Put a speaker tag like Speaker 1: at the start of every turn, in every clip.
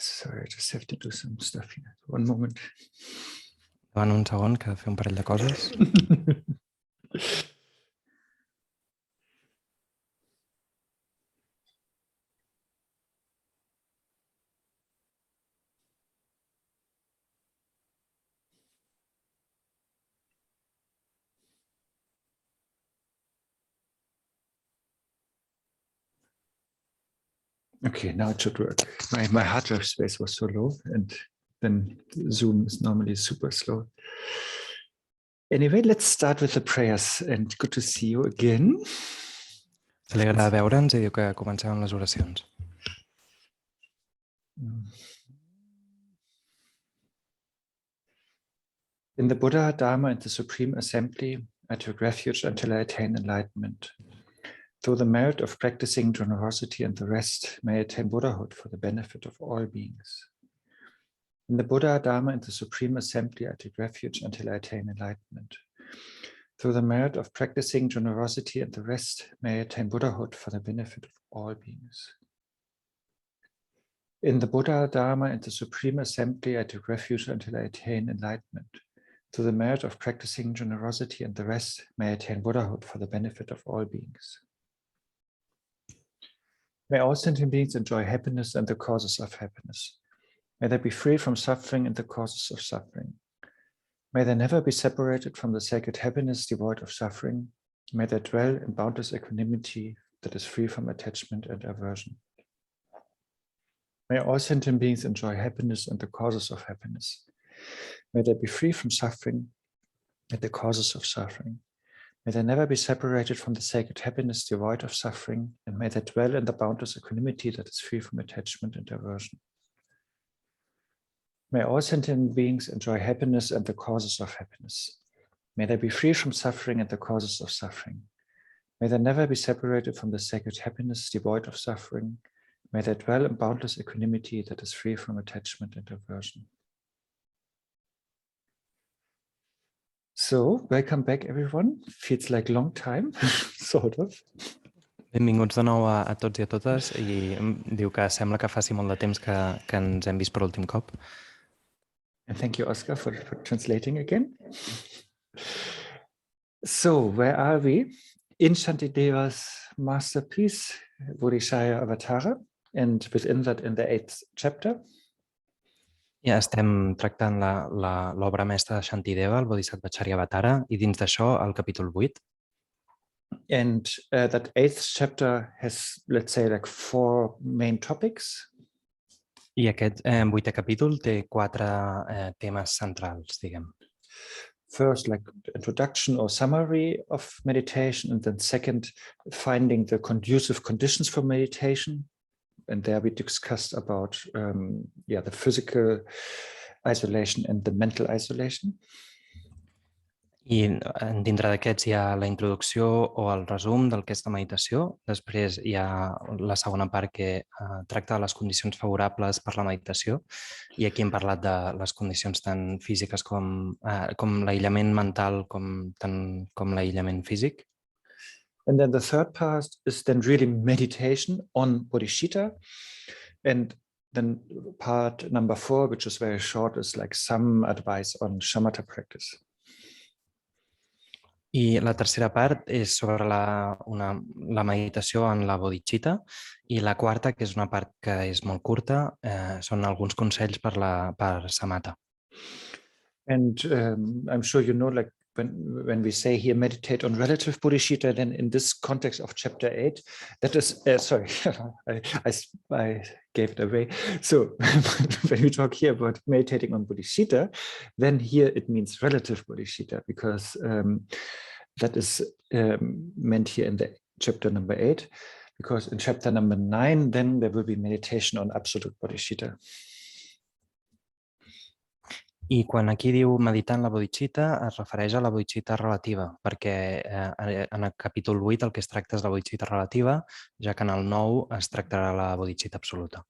Speaker 1: Sorry, I just have to do some stuff here. One moment.
Speaker 2: Davant un segon, que he de fer un parell de coses.
Speaker 1: Okay, now it should work. My hard drive space was so low, and then Zoom is normally super slow. Anyway, let's start with the prayers, and good to see you again.
Speaker 2: S'alegra veure'ns i diu que comencem amb les oracions.
Speaker 1: In the Buddha, Dharma, and the Supreme Assembly, I took refuge until I attain enlightenment. Through the merit of practicing generosity and the rest, may I attain Buddhahood for the benefit of all beings. In the Buddha, Dharma, and the Supreme Assembly, I take refuge until I attain enlightenment. Through the merit of practicing generosity and the rest, may I attain Buddhahood for the benefit of all beings. In the Buddha, Dharma, and the Supreme Assembly, I take refuge until I attain enlightenment. Through the merit of practicing generosity and the rest, may I attain Buddhahood for the benefit of all beings. May all sentient beings enjoy happiness and the causes of happiness. May they be free from suffering and the causes of suffering. May they never be separated from the sacred happiness devoid of suffering. May they dwell in boundless equanimity that is free from attachment and aversion. May all sentient beings enjoy happiness and the causes of happiness. May they be free from suffering and the causes of suffering. May they never be separated from the sacred happiness devoid of suffering, and may they dwell in the boundless equanimity that is free from attachment and aversion. May all sentient beings enjoy happiness and the causes of happiness. May they be free from suffering and the causes of suffering. May they never be separated from the sacred happiness devoid of suffering. May they dwell in boundless equanimity that is free from attachment and aversion. So, welcome back everyone. Feels like a long time, sort of.
Speaker 2: Benvinguts de nou a tots i a totes, i diu que sembla que faci molt de temps que ens hem vist per últim cop.
Speaker 1: And thank you, Oscar, for translating again. So, where are we? In Shantideva's masterpiece, Bodhichitta, and within that in the 8th chapter.
Speaker 2: Ja estem tractant l'obra mestra de Shantideva, el Bodhicharyavatara, i dins d'això el capítol 8.
Speaker 1: And that 8th chapter has, let's say, like 4 main topics.
Speaker 2: I aquest 8è capítol té 4 temes centrals, diguem.
Speaker 1: First, like introduction or summary of meditation, and then second, finding the conducive conditions for meditation. And there we discussed about the physical isolation and the mental isolation.
Speaker 2: I dintre d'aquests hi ha la introducció o el resum del que és la meditació. Després hi ha la segona part que tracta de les condicions favorables per la meditació. I aquí hem parlat de les condicions tant físiques com l'aïllament mental com l'aïllament físic.
Speaker 1: And then the third part is then really meditation on bodhichitta. And then part number 4, which is very short, is like some advice on shamatha practice.
Speaker 2: I la tercera part és sobre la meditació en la bodhichitta, i la quarta, que és una part que és molt curta, són alguns consells per samatha.
Speaker 1: And I'm sure you know, like when we say here meditate on relative bodhichitta, then in this context of chapter 8, that is, sorry, I gave it away. So when we talk here about meditating on bodhichitta, then here it means relative bodhichitta, because that is meant here in the chapter number 8, because in chapter number 9, then there will be meditation on absolute bodhichitta.
Speaker 2: I quan aquí diu meditar en la bodhichitta, es refereix a la bodhichitta relativa, perquè en el capítol 8 el que es tracta és la bodhichitta relativa, ja que en el 9 es tractarà la bodhichitta absoluta.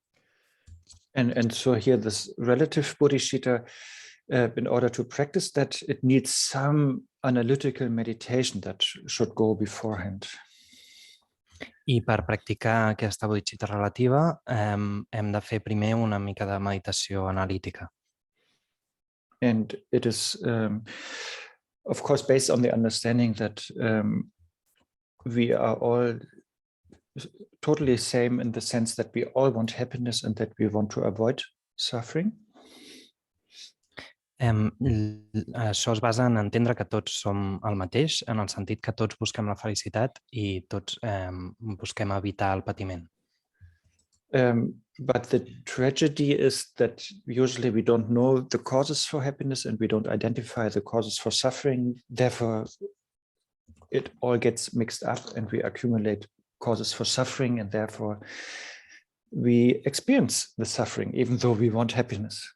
Speaker 1: And so here this relative bodhichitta, in order to practice that, it needs some analytical meditation that should go beforehand.
Speaker 2: I per practicar aquesta bodhichitta relativa hem de fer primer una mica de meditació analítica.
Speaker 1: And it is, of course, based on the understanding that we are all totally same in the sense that we all want happiness and that we want to avoid suffering.
Speaker 2: Això es basa en entendre que tots som el mateix, en el sentit que tots busquem la felicitat i tots busquem evitar el patiment.
Speaker 1: But the tragedy is that usually we don't know the causes for happiness and we don't identify the causes for suffering. Therefore, it all gets mixed up and we accumulate causes for suffering, and therefore we experience the suffering even though we want happiness.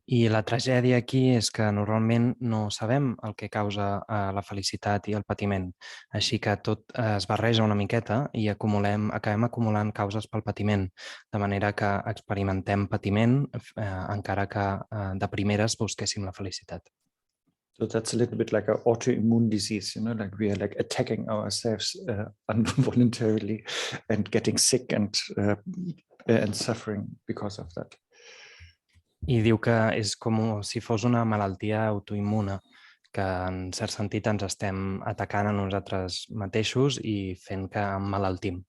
Speaker 2: I la tragèdia aquí és que normalment no sabem el que causa la felicitat i el patiment, així que tot es barreja una miqueta i acabem acumulant causes pel patiment, de manera que experimentem patiment encara que de primeres busquéssim la felicitat.
Speaker 1: So that's a little bit like an autoimmune disease, like we are like attacking ourselves involuntarily and getting sick and suffering because of that.
Speaker 2: I diu que és com si fos una malaltia autoimmune, que en cert sentit ens estem atacant a nosaltres mateixos i fent que emmalaltim.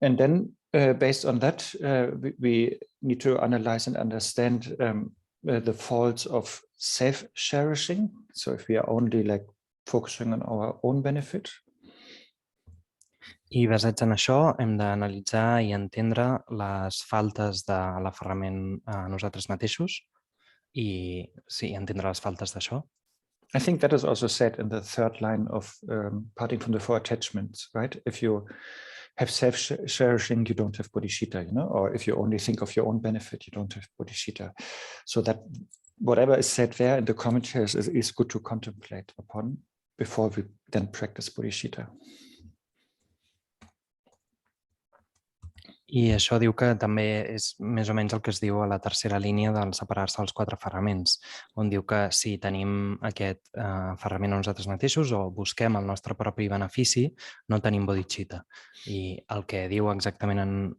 Speaker 1: And then based on that, we need to analyze and understand the faults of self-cherishing. So if we are only like focusing on our own benefit.
Speaker 2: I basats en això hem d'analitzar i entendre les faltes de l'aferrament a nosaltres mateixos i sí, entendre les faltes d'això.
Speaker 1: I think that is also said in the third line of parting from the four attachments, right? If you have self-cherishing, you don't have bodhichitta, or if you only think of your own benefit, you don't have bodhichitta. So that whatever is said there in the commentaries is good to contemplate upon before we then practice bodhichitta.
Speaker 2: I això diu que també és més o menys el que es diu a la tercera línia del separar-se dels quatre aferraments, on diu que si tenim aquest aferrament a nosaltres mateixos o busquem el nostre propi benefici, no tenim bodhichitta. I el que diu exactament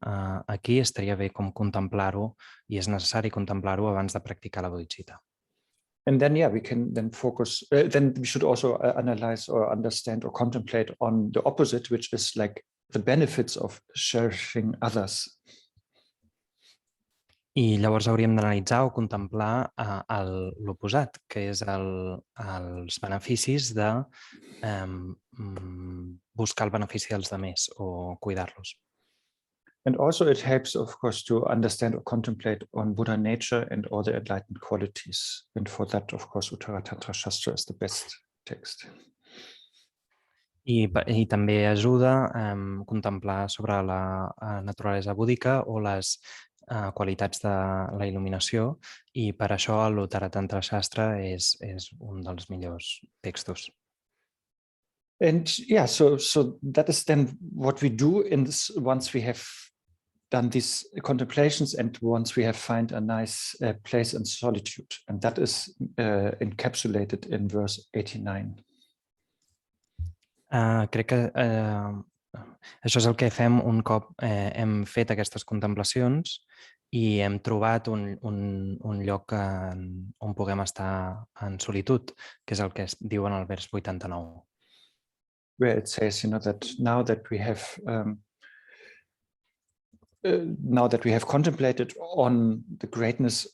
Speaker 2: aquí estaria bé com contemplar-ho i és necessari contemplar-ho abans de practicar la bodhichitta.
Speaker 1: And then, we can then focus, then we should also analyze or understand or contemplate on the opposite, which is like the benefits of cherishing others.
Speaker 2: I llavors hauríem d'analitzar o contemplar l'oposat, que és els beneficis de buscar el benefici dels altres o cuidar-los.
Speaker 1: And also it helps, of course, to understand or contemplate on Buddha nature and all the enlightened qualities. And for that, of course, Uttara Tantra Shastra is the best text.
Speaker 2: I també ajuda a contemplar sobre la naturalesa búdica o les qualitats de la il·luminació i per això l'Uttara Tantra Shastra és un dels millors textos.
Speaker 1: And so that is then what we do in this once we have done these contemplations and once we have found a nice place in solitude. And that is encapsulated in verse 89.
Speaker 2: Crec que això és el que fem un cop hem fet aquestes contemplacions i hem trobat un lloc on puguem estar en solitud, que és el que es diu en el vers 89.
Speaker 1: Where it says, that now that we have contemplated on the greatness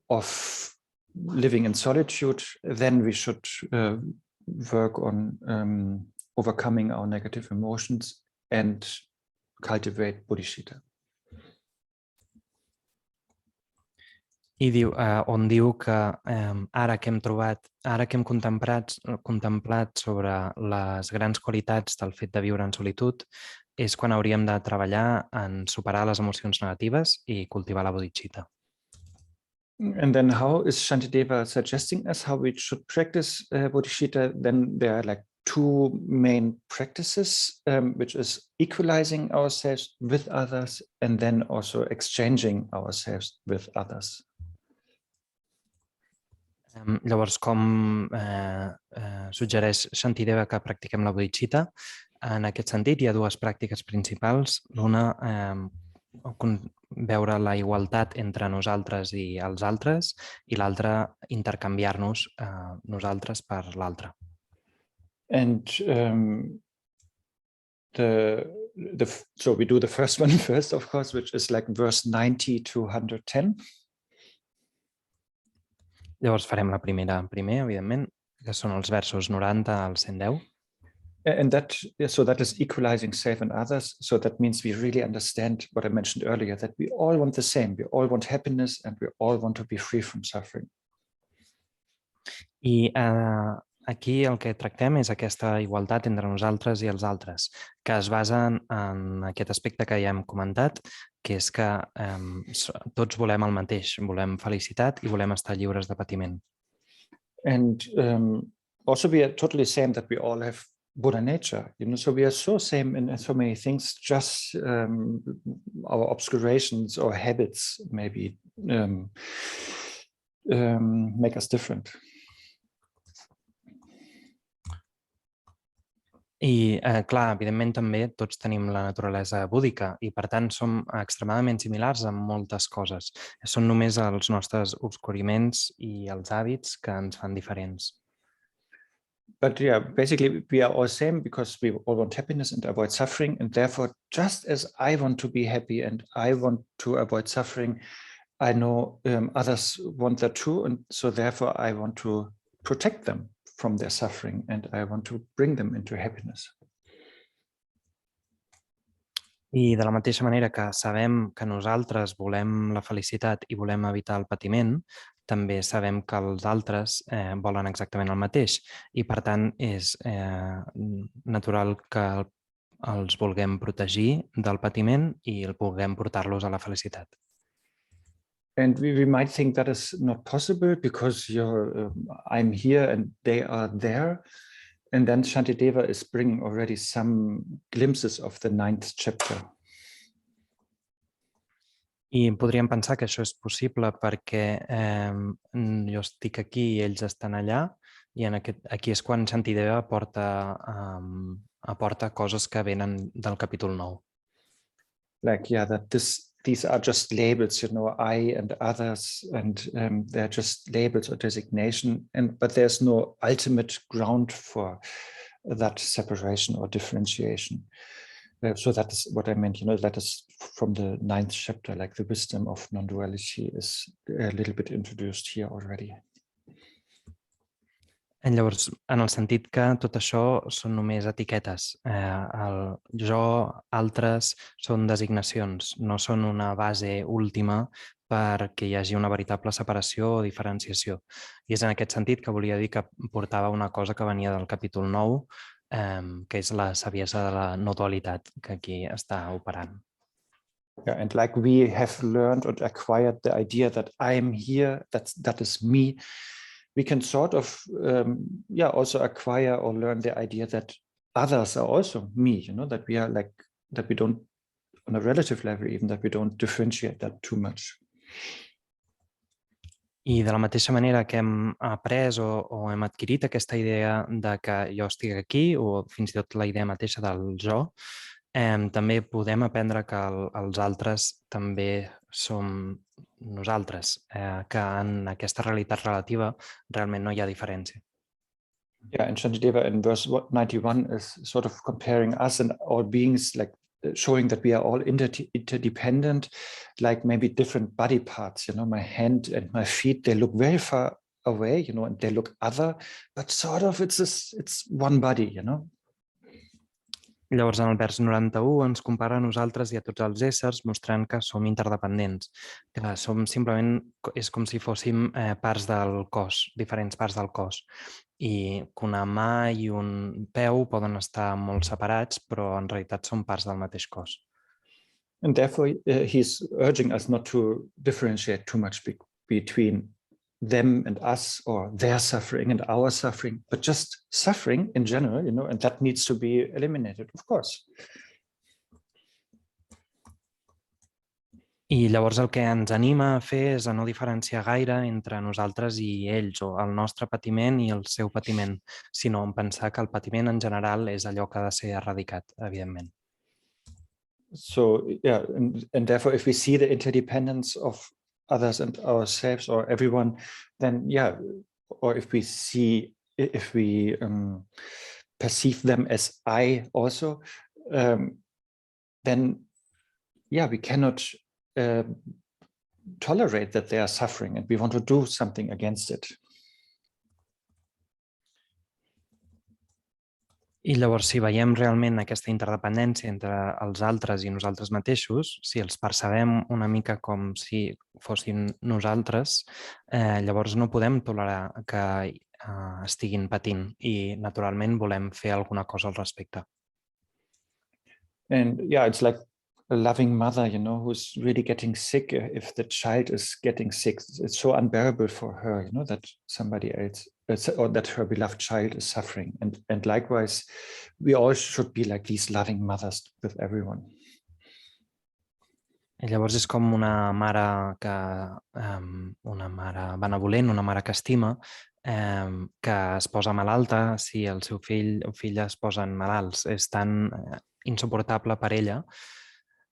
Speaker 1: of living in solitude, then we should work on overcoming our negative emotions and cultivate bodhichitta.
Speaker 2: I on diu que ara que hem contemplat sobre les grans qualitats del fet de viure en solitud, és quan hauríem de treballar en superar les emocions negatives i cultivar la bodhichitta.
Speaker 1: And then how is Shantideva suggesting us how we should practice bodhichitta? Then there are like two main practices, which is equalizing ourselves with others and then also exchanging ourselves with others.
Speaker 2: Llavors, com suggereix Shantideva que practiquem la bodhichitta, en aquest sentit hi ha dues pràctiques principals. L'una, veure la igualtat entre nosaltres i els altres, i l'altra, intercanviar-nos nosaltres per l'altre.
Speaker 1: And so we do the first one first, of course, which is like verse 90 to 110.
Speaker 2: Llavors farem la primera primer, evidentment, que són els versos 90 al 110.
Speaker 1: And that is equalizing self and others. So that means we really understand what I mentioned earlier, that we all want the same. We all want happiness and we all want to be free from suffering.
Speaker 2: I aquí el que tractem és aquesta igualtat entre nosaltres i els altres, que es basa en aquest aspecte que ja hem comentat, que és que tots volem el mateix, volem felicitat i volem estar lliures de patiment.
Speaker 1: And also we are totally same that we all have Buddha nature, so we are so same in so many things, just our obscurations or habits maybe make us different.
Speaker 2: I, clar, evidentment també tots tenim la naturalesa búdica i, per tant, som extremadament similars en moltes coses. Són només els nostres obscuriments i els hàbits que ens fan diferents.
Speaker 1: But yeah, basically we are all same because we all want happiness and avoid suffering. And therefore, just as I want to be happy and I want to avoid suffering, I know others want that too. And so therefore I want to protect them from their suffering and I want to bring them into happiness.
Speaker 2: I de la mateixa manera que sabem que nosaltres volem la felicitat i volem evitar el patiment, també sabem que els altres volen exactament el mateix i, per tant, és natural que els vulguem protegir del patiment i el vulguem portar-los a la felicitat.
Speaker 1: And we might think that is not possible because I'm here and they are there. And then Shantideva is bringing already some glimpses of the 9th chapter.
Speaker 2: I podríem pensar que això és possible perquè jo estic aquí i ells estan allà, i aquí és quan Shantideva aporta coses que venen del capítol 9.
Speaker 1: Like, yeah, that these are just labels, I and others, and they're just labels or designation, but there's no ultimate ground for that separation or differentiation. So that is what I meant, that is from the 9th chapter, like the wisdom of non-duality is a little bit introduced here already.
Speaker 2: Llavors, en el sentit que tot això són només etiquetes. El jo, altres, són designacions, no són una base última perquè hi hagi una veritable separació o diferenciació. I és en aquest sentit que volia dir que portava una cosa que venia del capítol 9, que és la saviesa de la no dualitat que aquí està operant.
Speaker 1: Yeah, and like we have learned or acquired the idea that I'm here, that is me, we can sort of also acquire or learn the idea that others are also me, that we are like, that we don't, on a relative level even, that we don't differentiate that too much.
Speaker 2: I de la mateixa manera que hem après o hem adquirit aquesta idea de que jo estic aquí, o fins i tot la idea mateixa del jo, també podem aprendre que els altres també som nosaltres, que en aquesta realitat relativa realment no hi ha diferència.
Speaker 1: Yeah, and Shantideva in verse 91 is sort of comparing us and all beings, like showing that we are all interdependent, like maybe different body parts, my hand and my feet, they look very far away, and they look other, but sort of it's one body,
Speaker 2: Llavors, en el vers 91 ens compara a nosaltres i a tots els éssers, mostrant que som interdependents, que som simplement, és com si fóssim parts del cos, diferents parts del cos, i que una mà i un peu poden estar molt separats, però en realitat són parts del mateix cos.
Speaker 1: And therefore, he's urging us not to differentiate too much between them and us, or their suffering and our suffering, but just suffering in general, and that needs to be eliminated, of course.
Speaker 2: I llavors el que ens anima a fer és a no diferenciar gaire entre nosaltres i ells, o el nostre patiment i el seu patiment, sinó en pensar que el patiment en general és allò que ha de ser erradicat, evidentment.
Speaker 1: So yeah, and therefore, if we see the interdependence of others and ourselves or everyone, then yeah, or if we perceive them as I also, then yeah, we cannot tolerate that they are suffering, and we want to do something against it.
Speaker 2: I llavors, si veiem realment aquesta interdependència entre els altres i nosaltres mateixos, si els percebem una mica com si fossin nosaltres, llavors no podem tolerar que estiguin patint i, naturalment, volem fer alguna cosa al respecte.
Speaker 1: And yeah, it's like a loving mother, who's really getting sick. If the child is getting sick, it's so unbearable for her, that somebody else or that her beloved child is suffering. And likewise, we all should be like these loving mothers with everyone.
Speaker 2: I llavors és com una mare benevolent, una mare que estima, que es posa malalta si el seu fill o filla es posen malalts. És tan insuportable per ella,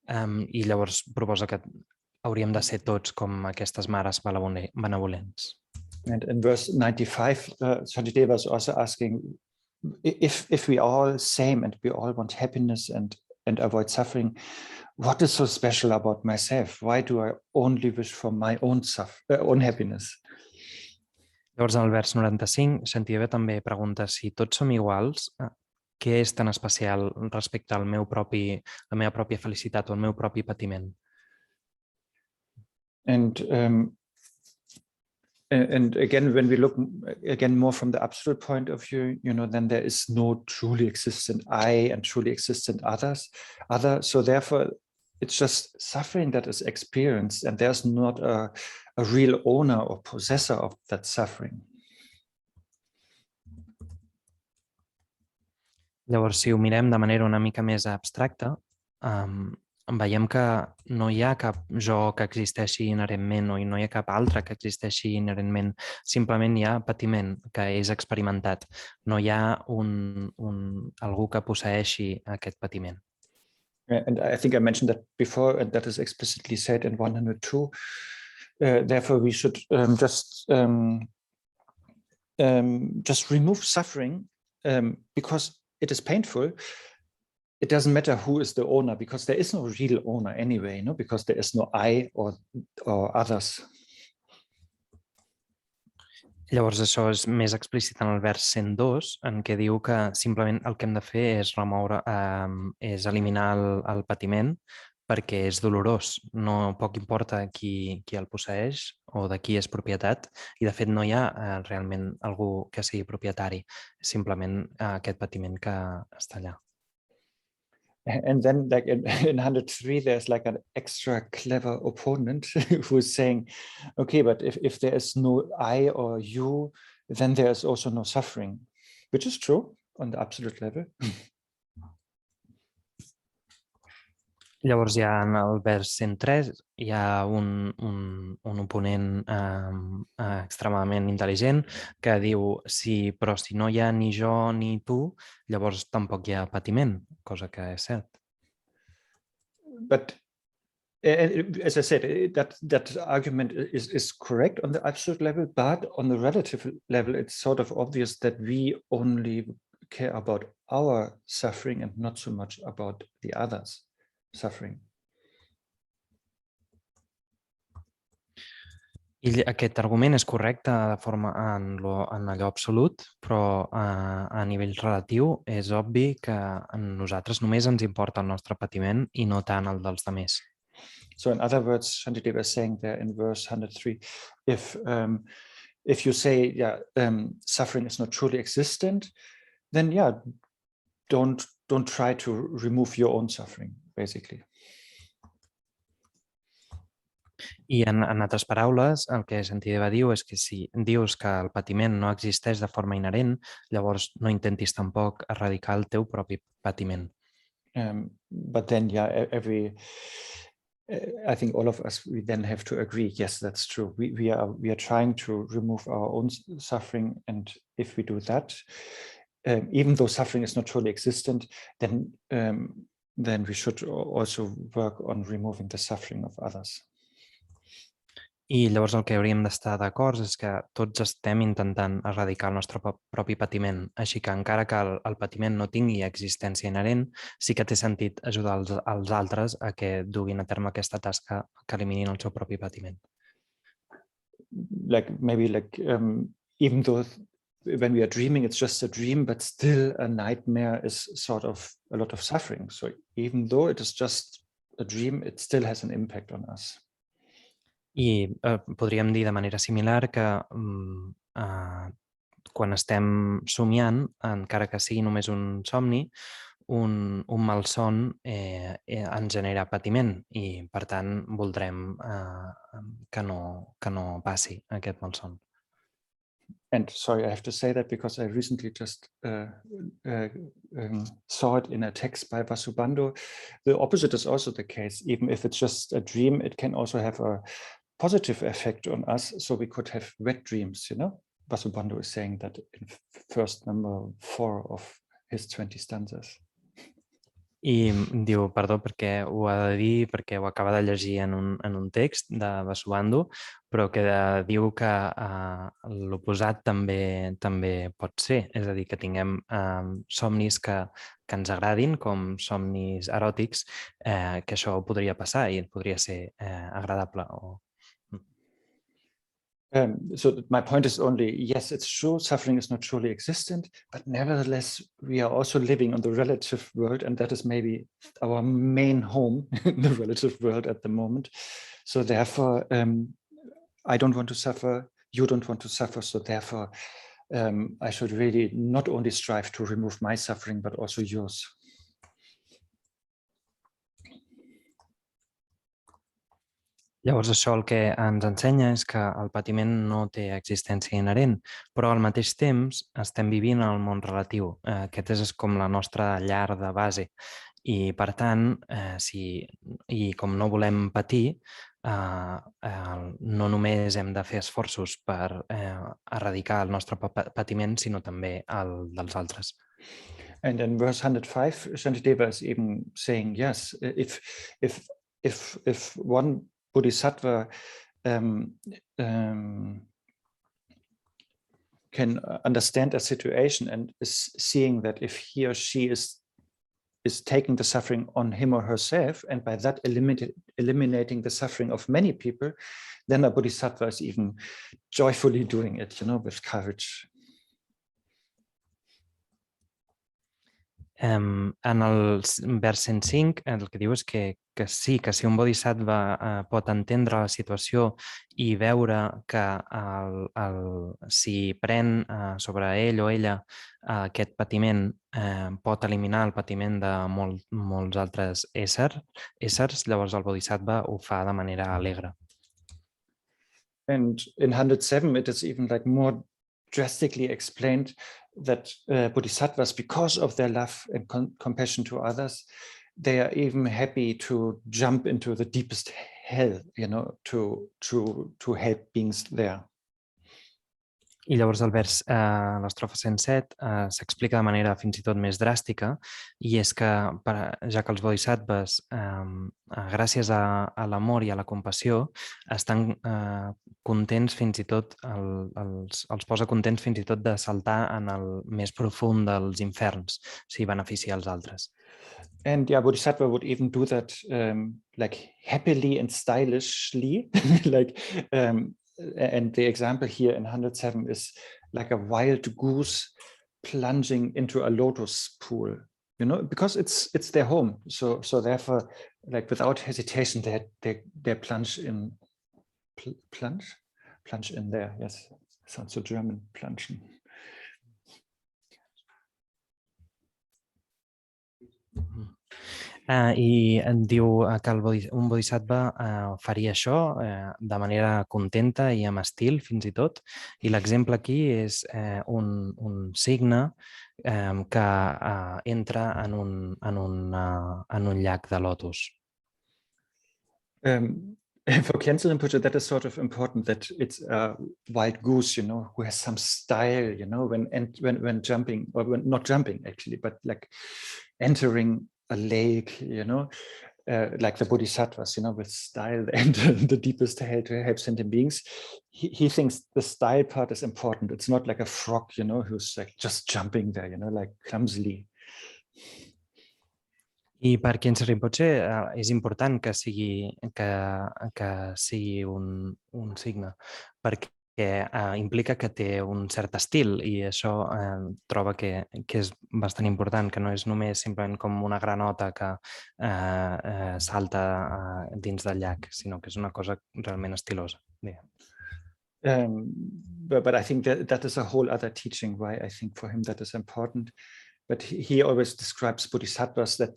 Speaker 2: i llavors proposa que hauríem de ser tots com aquestes mares benevolents.
Speaker 1: And in verse 95, Shantideva is also asking, if we are all same and we all want happiness and avoid suffering, what is so special about myself? Why do I only wish for my own happiness?
Speaker 2: Llavors, al vers 95, Shantideva també pregunta si tots som iguals, què és tan especial respecte al la meva pròpia felicitat o al meu propi patiment.
Speaker 1: And again, when we look again more from the absolute point of view, then there is no truly existent I and truly existent other. So therefore, it's just suffering that is experienced, and there's not a real owner or possessor of that suffering.
Speaker 2: Llavors, si ho mirem de manera una mica més abstracta, veiem que no hi ha cap jo que existeixi inherentment o no hi ha cap altre que existeixi inherentment. Simplement hi ha patiment que és experimentat. No hi ha algú que posseeixi aquest patiment.
Speaker 1: And I think I mentioned that before, and that is explicitly said in 102. Therefore, we should just remove suffering because it is painful. It doesn't matter who is the owner, because there is no real owner anyway, because there is no I or others.
Speaker 2: Llavors, això és més explícit en el vers 102, en què diu que simplement el que hem de fer és és eliminar el patiment, perquè és dolorós. No poc importa qui el posseix o de qui és propietat, i de fet no hi ha realment algú que sigui propietari, simplement aquest patiment que està allà.
Speaker 1: And then, like in 103, there's like an extra clever opponent who's saying, okay, but if there is no I or you, then there is also no suffering, which is true on the absolute level.
Speaker 2: Llavors, ja en el vers 103 hi ha un oponent extremadament intel·ligent que diu, però si no hi ha ni jo ni tu, llavors tampoc hi ha patiment, cosa que és cert.
Speaker 1: But as I said, that argument is correct on the absolute level, but on the relative level, it's sort of obvious that we only care about our suffering and not so much about the others' suffering.
Speaker 2: I aquest argument és correcte de forma en allò absolut, però a nivell relatiu és obvi que a nosaltres només ens importa el nostre patiment i no tant el dels altres.
Speaker 1: So in other words, Shantideva is saying there in verse 103, if you say, suffering is not truly existent, then don't try to remove your own suffering, basically.
Speaker 2: I en altres paraules, el que Shantideva diu és que si dius que el patiment no existeix de forma inherent, llavors no intentis tampoc erradicar el teu propi patiment.
Speaker 1: But then, I think all of us, we then have to agree, yes, that's true. We are trying to remove our own suffering, and if we do that, even though suffering is not truly existent, then we should also work on removing the suffering of others.
Speaker 2: I llavors el que hauríem d'estar d'acord és que tots estem intentant erradicar el nostre propi patiment, així que encara que el patiment no tingui existència inherent, sí que té sentit ajudar els altres a que duguin a terme aquesta tasca que eliminin el seu propi patiment.
Speaker 1: Maybe even though when we are dreaming, it's just a dream, but still a nightmare is sort of a lot of suffering. So even though it is just a dream, it still has an impact on us.
Speaker 2: I podríem dir de manera similar que quan estem somiant, encara que sigui només un somni, un malson ens genera patiment i, per tant, voldrem que no passi aquest malson.
Speaker 1: And sorry, I have to say that because I recently just saw it in a text by Vasubandhu. The opposite is also the case. Even if it's just a dream, it can also have a positive effect on us. So we could have wet dreams, you know? Vasubandhu is saying that in first number 4 of his 20 stanzas.
Speaker 2: I diu, perdó, perquè ho ha de dir, perquè ho acaba de llegir en un text de Vasubandhu, però que diu que l'oposat també pot ser. És a dir, que tinguem somnis que ens agradin, com somnis eròtics, que això podria passar i podria ser agradable.
Speaker 1: So my point is only, yes, it's true, suffering is not truly existent, but nevertheless, we are also living on the relative world, and that is maybe our main home in the relative world at the moment. So therefore, I don't want to suffer, you don't want to suffer, so therefore, I should really not only strive to remove my suffering, but also yours.
Speaker 2: Llavors, això el que ens ensenya és que el patiment no té existència inherent, però al mateix temps estem vivint en el món relatiu. Aquest és com la nostra llar de base. I, per tant, com no volem patir, no només hem de fer esforços per erradicar el nostre patiment, sinó també el dels altres.
Speaker 1: And in verse 105, Shantideva is even saying, yes, if one Bodhisattva can understand a situation and is seeing that if he or she is taking the suffering on him or herself, and by that eliminating the suffering of many people, then a Bodhisattva is even joyfully doing it, you know, with courage.
Speaker 2: En el vers 105 el que diu és que sí, que si un bodhisattva pot entendre la situació i veure que si pren sobre ell o ella aquest patiment pot eliminar el patiment de molts altres éssers, llavors el bodhisattva ho fa de manera alegre.
Speaker 1: And in 107 it is even like more drastically explained that bodhisattvas, because of their love and compassion to others, they are even happy to jump into the deepest hell, you know, to help beings there.
Speaker 2: I llavors el vers, l'estrofa 107, s'explica de manera fins i tot més dràstica, i és que, ja que els bodhisattvas, gràcies a l'amor i a la compassió, estan contents fins i tot, els posa contents fins i tot de saltar en el més profund dels inferns, si beneficia els altres.
Speaker 1: And yeah, Bodhisattva would even do that like happily and stylishly, like and the example here in 107 is like a wild goose plunging into a lotus pool, you know, because it's their home. So therefore, like without hesitation, they plunge in there. Yes, sounds so German, plungen.
Speaker 2: I diu que un bodhisattva faria això de manera contenta i amb estil, fins i tot. I l'exemple aquí és un cigne que entra en un llac de lotus.
Speaker 1: For Khyentse Rinpoche, that is sort of important, that it's a wild goose, who has some style, when jumping, or when not jumping actually, but like entering a lake, like the Bodhisattvas, with style, they enter the deepest hell to help sentient beings. He thinks the style part is important. It's not like a frog, who's like just jumping there, like clumsily.
Speaker 2: I per Khyentse Rinpoche és important que sigui un signe, perquè implica que té un cert estil i això troba que és bastant important, que no és només simplement com una granota que salta dins del llac, sinó que és una cosa realment estilosa.
Speaker 1: But I think that is a whole other teaching why I think for him that is important. But he always describes bodhisattvas that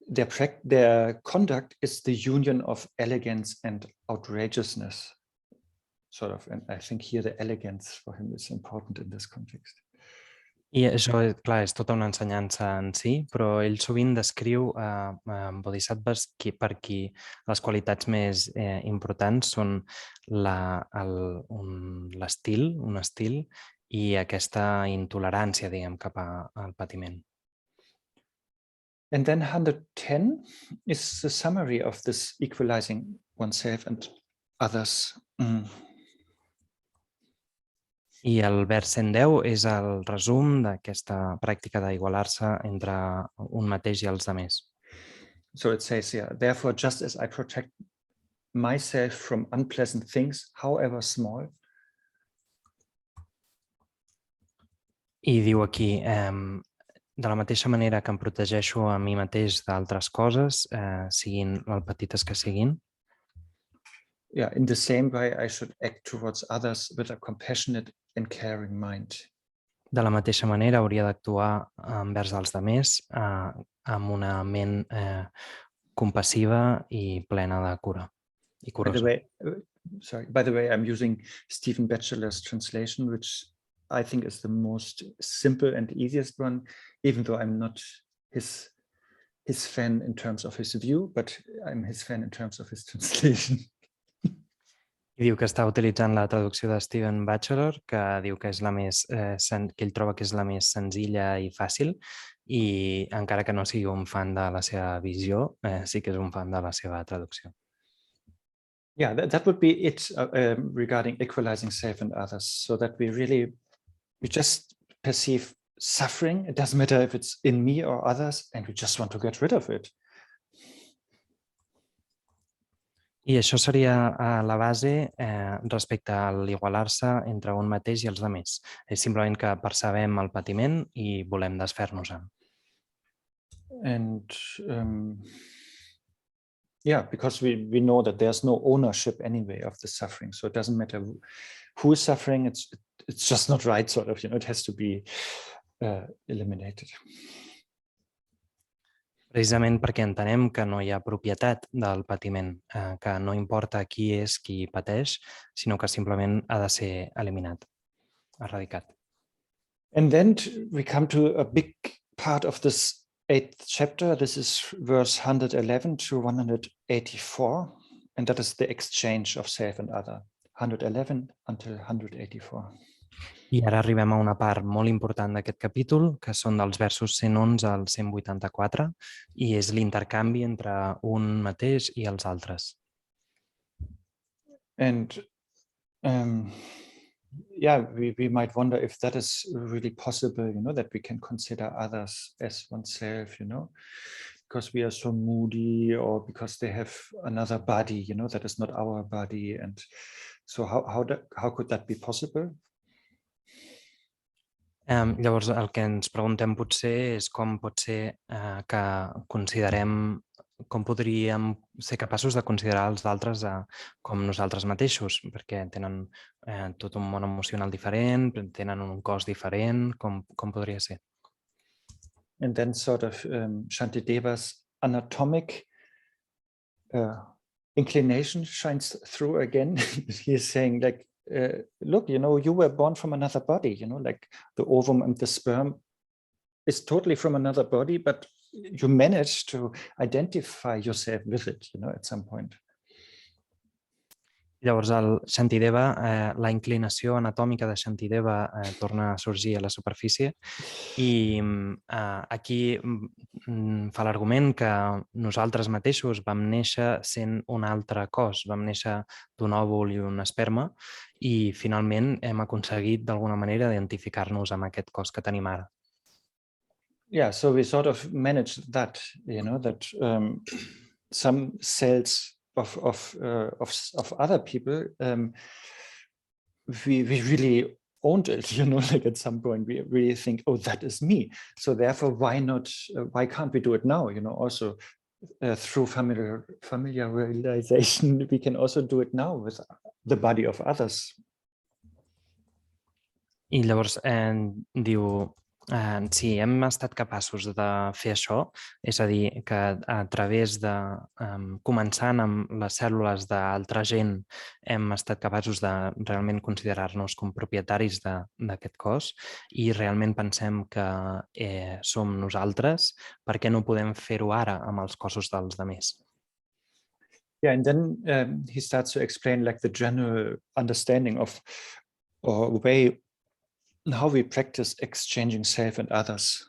Speaker 1: their conduct is the union of elegance and outrageousness, sort of. And I think here the elegance for him is important in this context.
Speaker 2: I això, clar, és tota una ensenyança en si, però ell sovint descriu bodhisattvas per qui les qualitats més importants són l'estil, un estil, i aquesta intolerància, diguem, cap al patiment.
Speaker 1: And then 110 is the summary of this equalizing oneself and others.
Speaker 2: I el vers 110 és el resum d'aquesta pràctica d'igualar-se entre un mateix i els altres.
Speaker 1: So it says here, therefore, just as I protect myself from unpleasant things, however small.
Speaker 2: I diu aquí, de la mateixa manera que em protegeixo a mi mateix d'altres coses, siguin el petites que siguin.
Speaker 1: Yeah, in the same way I should act towards others with a compassionate and caring mind.
Speaker 2: De la mateixa manera hauria d'actuar envers els altres amb una ment compassiva i plena de cura i curosa.
Speaker 1: By the way, I'm using Stephen Batchelor's translation, which I think is the most simple and easiest one, even though I'm not his fan in terms of his view, but I'm his fan in terms of his translation.
Speaker 2: I diu que està utilitzant la traducció de Stephen Batchelor, que diu que és la més, que ell troba que és la més senzilla i fàcil, i encara que no sigui un fan de la seva visió, sí que és un fan de la seva traducció.
Speaker 1: Yeah, that would be it regarding equalizing self and others, so that we just perceive suffering. It doesn't matter if it's in me or others, and we just want to get rid of it.
Speaker 2: I això seria la base respecte a l'igualar-se entre un mateix i els altres. És simplement que percebem el patiment i volem desfer-nos-en.
Speaker 1: And yeah, because we know that there's no ownership anyway of the suffering, so it doesn't matter who is suffering. It's just not right, sort of. It has to be eliminated.
Speaker 2: Precisament perquè entenem que no hi ha propietat del patiment, que no importa qui és qui pateix, sinó que simplement ha de ser eliminat, erradicat.
Speaker 1: And then we come to a big part of this 8th chapter. This is verse 111 to 184, and that is the exchange of self and other, 111 until 184.
Speaker 2: I ara arribem a una part molt important d'aquest capítol, que són dels versos 111 al 184, i és l'intercanvi entre un mateix i els altres.
Speaker 1: And yeah, we might wonder if that is really possible, that we can consider others as oneself, because we are so moody, or because they have another body, that is not our body. And so how could that be possible?
Speaker 2: Llavors, el que ens preguntem potser és com pot ser que considerem, com podríem ser capaços de considerar els altres com nosaltres mateixos, perquè tenen tot un món emocional diferent, tenen un cos diferent, com podria ser?
Speaker 1: And then sort of Shantideva's anatomic inclination shines through again. He is saying, like, look, you were born from another body, like the ovum and the sperm is totally from another body, but you manage to identify yourself with it, at some point.
Speaker 2: Llavors, el Shantideva, la inclinació anatòmica de Shantideva torna a sorgir a la superfície i aquí fa l'argument que nosaltres mateixos vam néixer sent un altre cos, vam néixer d'un òvul i un esperma i finalment hem aconseguit d'alguna manera identificar-nos amb aquest cos que tenim ara.
Speaker 1: Yeah, so we sort of managed that, that some cells of other people, we really owned it, like at some point we really think, oh, that is me. So therefore, why can't we do it now? Also through familiarization, we can also do it now with the body of others.
Speaker 2: I llavors diu, si hem estat capaços de fer això, és a dir, que a través de, començant amb les cèl·lules d'altra gent, hem estat capaços de realment considerar-nos com propietaris d'aquest cos i realment pensem que som nosaltres, per què no podem fer-ho ara amb els cossos dels altres?
Speaker 1: Yeah, and then he starts to explain like the general understanding of or way how we practice exchanging self and others.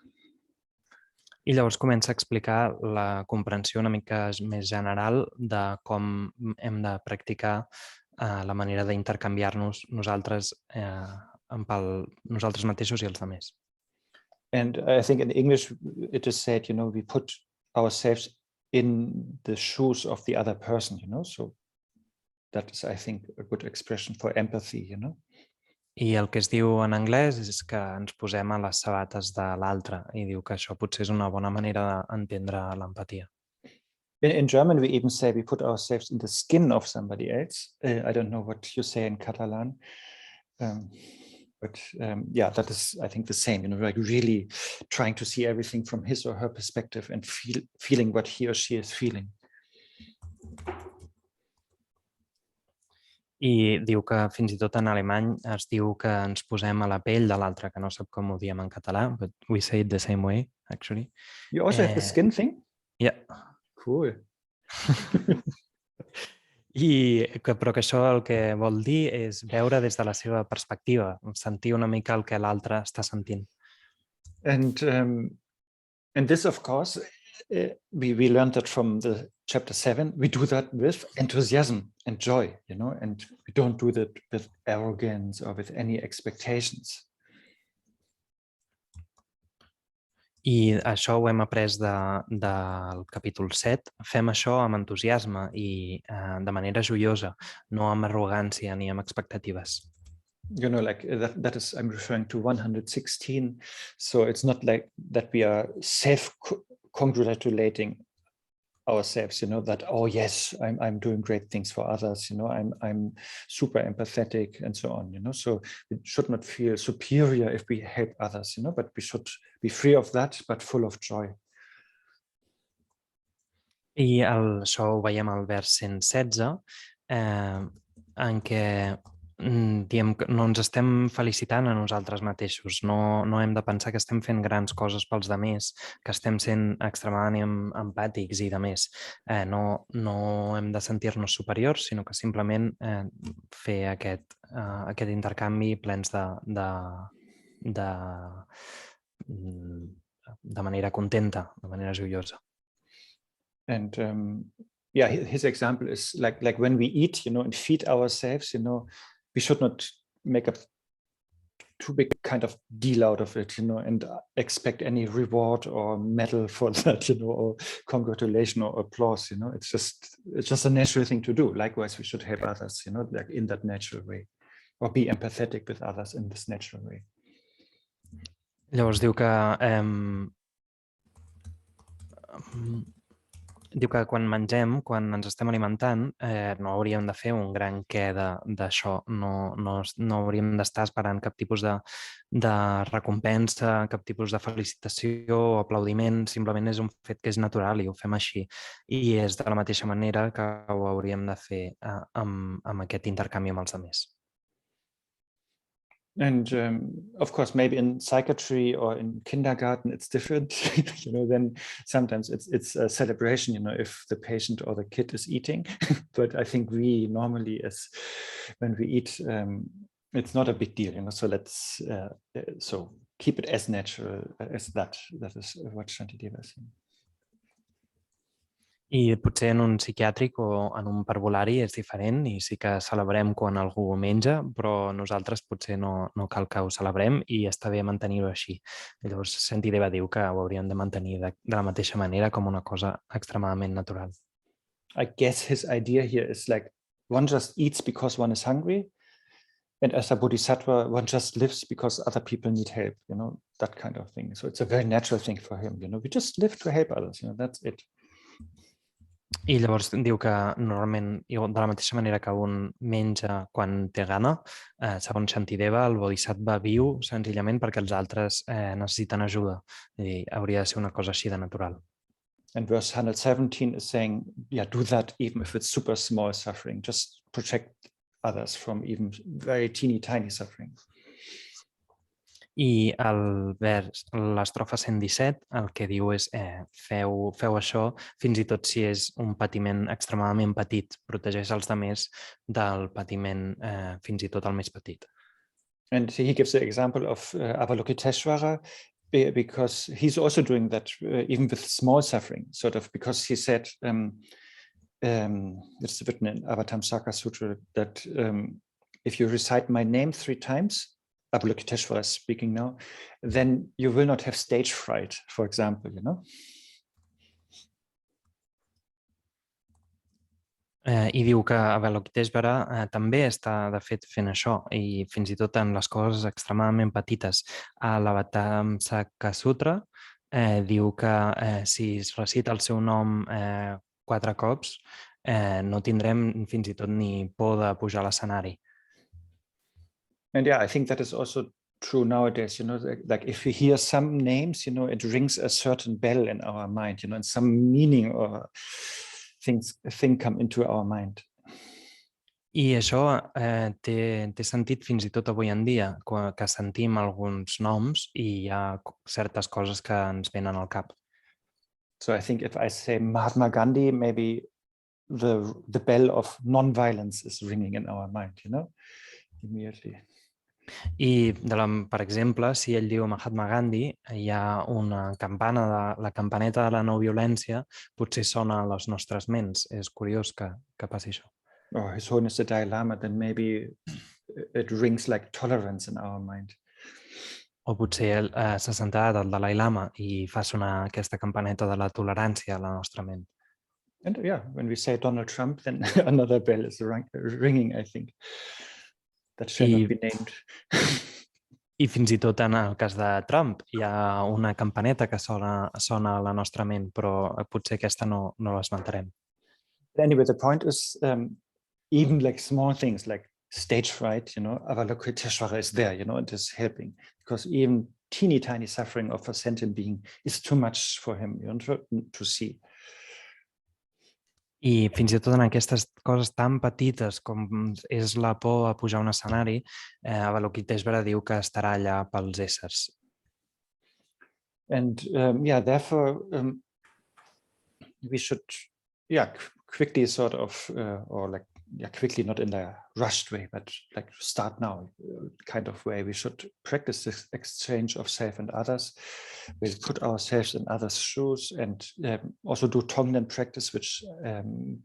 Speaker 2: I llavors comença a explicar la comprensió una mica més general de com hem de practicar la manera d'intercanviar-nos nosaltres mateixos i els altres.
Speaker 1: And I think in English it is said, we put ourselves in the shoes of the other person, so that is, I think, a good expression for empathy,
Speaker 2: I el que es diu en anglès és que ens posem a les sabates de l'altre i diu que això potser és una bona manera d'entendre l'empatia.
Speaker 1: In German, we even say we put ourselves in the skin of somebody else. I don't know what you say in Catalan, but yeah, that is, I think, the same. Like really trying to see everything from his or her perspective and feeling what he or she is feeling.
Speaker 2: I diu que fins i tot en alemany es diu que ens posem a la pell de l'altre, que no sap com ho diem en català, but we say it the same way, actually.
Speaker 1: You also have the skin thing?
Speaker 2: Yeah.
Speaker 1: Cool.
Speaker 2: Però que això el que vol dir és veure des de la seva perspectiva, sentir una mica el que l'altre està sentint.
Speaker 1: And this, of course, we learned that from the chapter 7. We do that with enthusiasm and joy, and we don't do that with arrogance or with any expectations.
Speaker 2: I això ho hem après del capítol 7. Fem això amb entusiasme i de manera joiosa, no amb arrogància ni amb expectatives.
Speaker 1: Like that is, I'm referring to 116. So it's not like that we are self-congratulating ourselves, that, oh yes, I'm doing great things for others, I'm super empathetic and so on, so we should not feel superior if we help others, but we should be free of that, but full of joy.
Speaker 2: I això ho veiem al vers 116, en què diem que no ens estem felicitant a nosaltres mateixos, no hem de pensar que estem fent grans coses pels altres, que estem sent extremadament empàtics i demés. No hem de sentir-nos superiors, sinó que simplement fer aquest intercanvi plens de manera contenta, de manera joiosa.
Speaker 1: And yeah, his example is like when we eat, and feed ourselves, we should not make a too big kind of deal out of it, and expect any reward or medal for that, or congratulation or applause, it's just a natural thing to do. Likewise, we should help others, like in that natural way, or be empathetic with others in this natural way.
Speaker 2: Llavors diu que quan mengem, quan ens estem alimentant, no hauríem de fer un gran què d'això, no hauríem d'estar esperant cap tipus de recompensa, cap tipus de felicitació o aplaudiment, simplement és un fet que és natural i ho fem així. I és de la mateixa manera que ho hauríem de fer amb aquest intercanvi amb els altres.
Speaker 1: And of course, maybe in psychiatry or in kindergarten, it's different. Then sometimes it's a celebration, if the patient or the kid is eating. But I think we normally, when we eat, it's not a big deal, So let's so keep it as natural as that. That is what Shantideva is saying.
Speaker 2: I potser en un psiquiàtric o en un parvulari és diferent i sí que celebrem quan algú menja, però nosaltres potser no cal que ho celebrem i està bé mantenir-ho així. Llavors, Shantideva diu que ho hauríem de mantenir de la mateixa manera com una cosa extremadament natural.
Speaker 1: I guess his idea here is like one just eats because one is hungry, and as a bodhisattva, one just lives because other people need help, that kind of thing. So it's a very natural thing for him, we just live to help others, that's it.
Speaker 2: I llavors diu que normalment, de la mateixa manera que un menja quan té gana, segons Shantideva, el bodhisattva viu senzillament perquè els altres necessiten ajuda. I hauria de ser una cosa així de natural.
Speaker 1: And verse 117 is saying, do that even if it's super small suffering. Just protect others from even very teeny tiny suffering.
Speaker 2: I l'estrofa 117 el que diu és feu això fins i tot si és un patiment extremadament petit, protegeix els altres del patiment fins i tot el més petit.
Speaker 1: And he gives the example of Avalokiteshvara, because he's also doing that even with small suffering, sort of, because he said, it's written in Avatamsaka Sutra, that if you recite my name 3 times, Avalokiteshvara is speaking now, then you will not have stage fright, for example,
Speaker 2: I diu que Avalokiteshvara també està, de fet, fent això, i fins i tot en les coses extremadament petites. A l'Avatamsaka Sutra diu que si es recita el seu nom 4 cops, no tindrem fins i tot ni por de pujar a l'escenari.
Speaker 1: And I think that is also true nowadays, like if we hear some names, it rings a certain bell in our mind, and some meaning or thing come into our mind.
Speaker 2: I això té sentit fins i tot avui en dia, que sentim alguns noms i hi ha certes coses que ens venen al cap.
Speaker 1: So I think if I say Mahatma Gandhi, maybe the bell of non-violence is ringing in our mind, immediately.
Speaker 2: I, per exemple, si ell diu Mahatma Gandhi, hi ha una campana, la campaneta de la no violència, potser sona a les nostres ments. És curiós que passi això.
Speaker 1: Or His Holiness the Dalai Lama, then maybe it rings like tolerance in our mind.
Speaker 2: O potser la santedat del Dalai Lama i fa sonar aquesta campaneta de la tolerància a la nostra ment.
Speaker 1: And when we say Donald Trump, then another bell is ringing, I think. That shall not be named.
Speaker 2: I fins i tot en el cas de Trump hi ha una campaneta que sona a la nostra ment, però potser aquesta no l'esmentarem.
Speaker 1: Anyway, the point is, even like small things like stage fright, Avalokiteshvara is there, it is helping, because even teeny tiny suffering of a sentient being is too much for him to see.
Speaker 2: I fins i tot en aquestes coses tan petites com és la por a pujar a un escenari, Avalokiteshvara diu que estarà allà pels éssers.
Speaker 1: And therefore we should quickly sort of quickly, not in a rushed way, but like start now kind of way. We should practice this exchange of self and others. We put ourselves in others' shoes, and also do Tonglen practice, which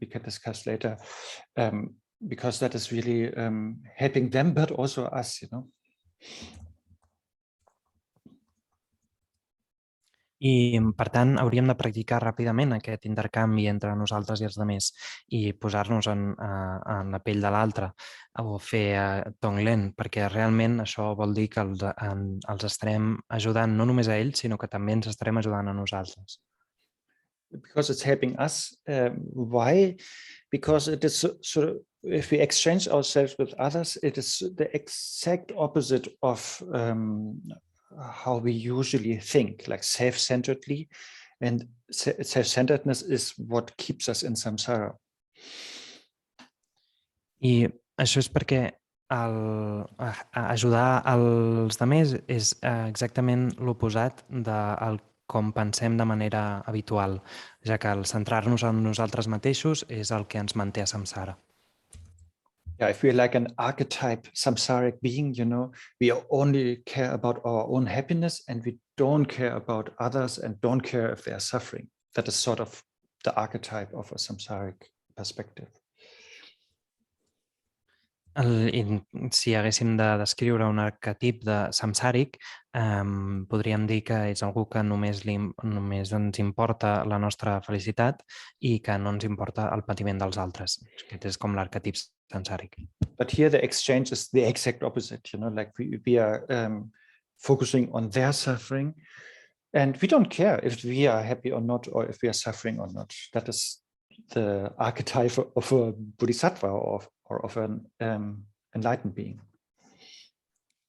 Speaker 1: we can discuss later, because that is really helping them, but also us,
Speaker 2: I, per tant, hauríem de practicar ràpidament aquest intercanvi entre nosaltres i els altres i posar-nos en la pell de l'altre o fer Tonglen, perquè realment això vol dir que els estarem ajudant no només a ells, sinó que també ens estarem ajudant a nosaltres.
Speaker 1: Because it's helping us. Why? Because it is so if we exchange ourselves with others, it is the exact opposite of how we usually think, like self-centeredly, and self-centeredness is what keeps us in samsara.
Speaker 2: I això és perquè ajudar els altres és exactament l'oposat del com pensem de manera habitual, ja que el centrar-nos en nosaltres mateixos és el que ens manté a samsara.
Speaker 1: Yeah, if we're like an archetype samsaric being, we only care about our own happiness and we don't care about others and don't care if they are suffering. That is sort of the archetype of a samsaric perspective.
Speaker 2: Si haguéssim de descriure un arquetip de samsàric, podríem dir que és algú que només ens importa la nostra felicitat i que no ens importa el patiment dels altres. Aquest és com l'arquetip samsàric.
Speaker 1: But here the exchange is the exact opposite, like we are focusing on their suffering and we don't care if we are happy or not, or if we are suffering or not. That is the archetype of a bodhisattva or of an enlightened being.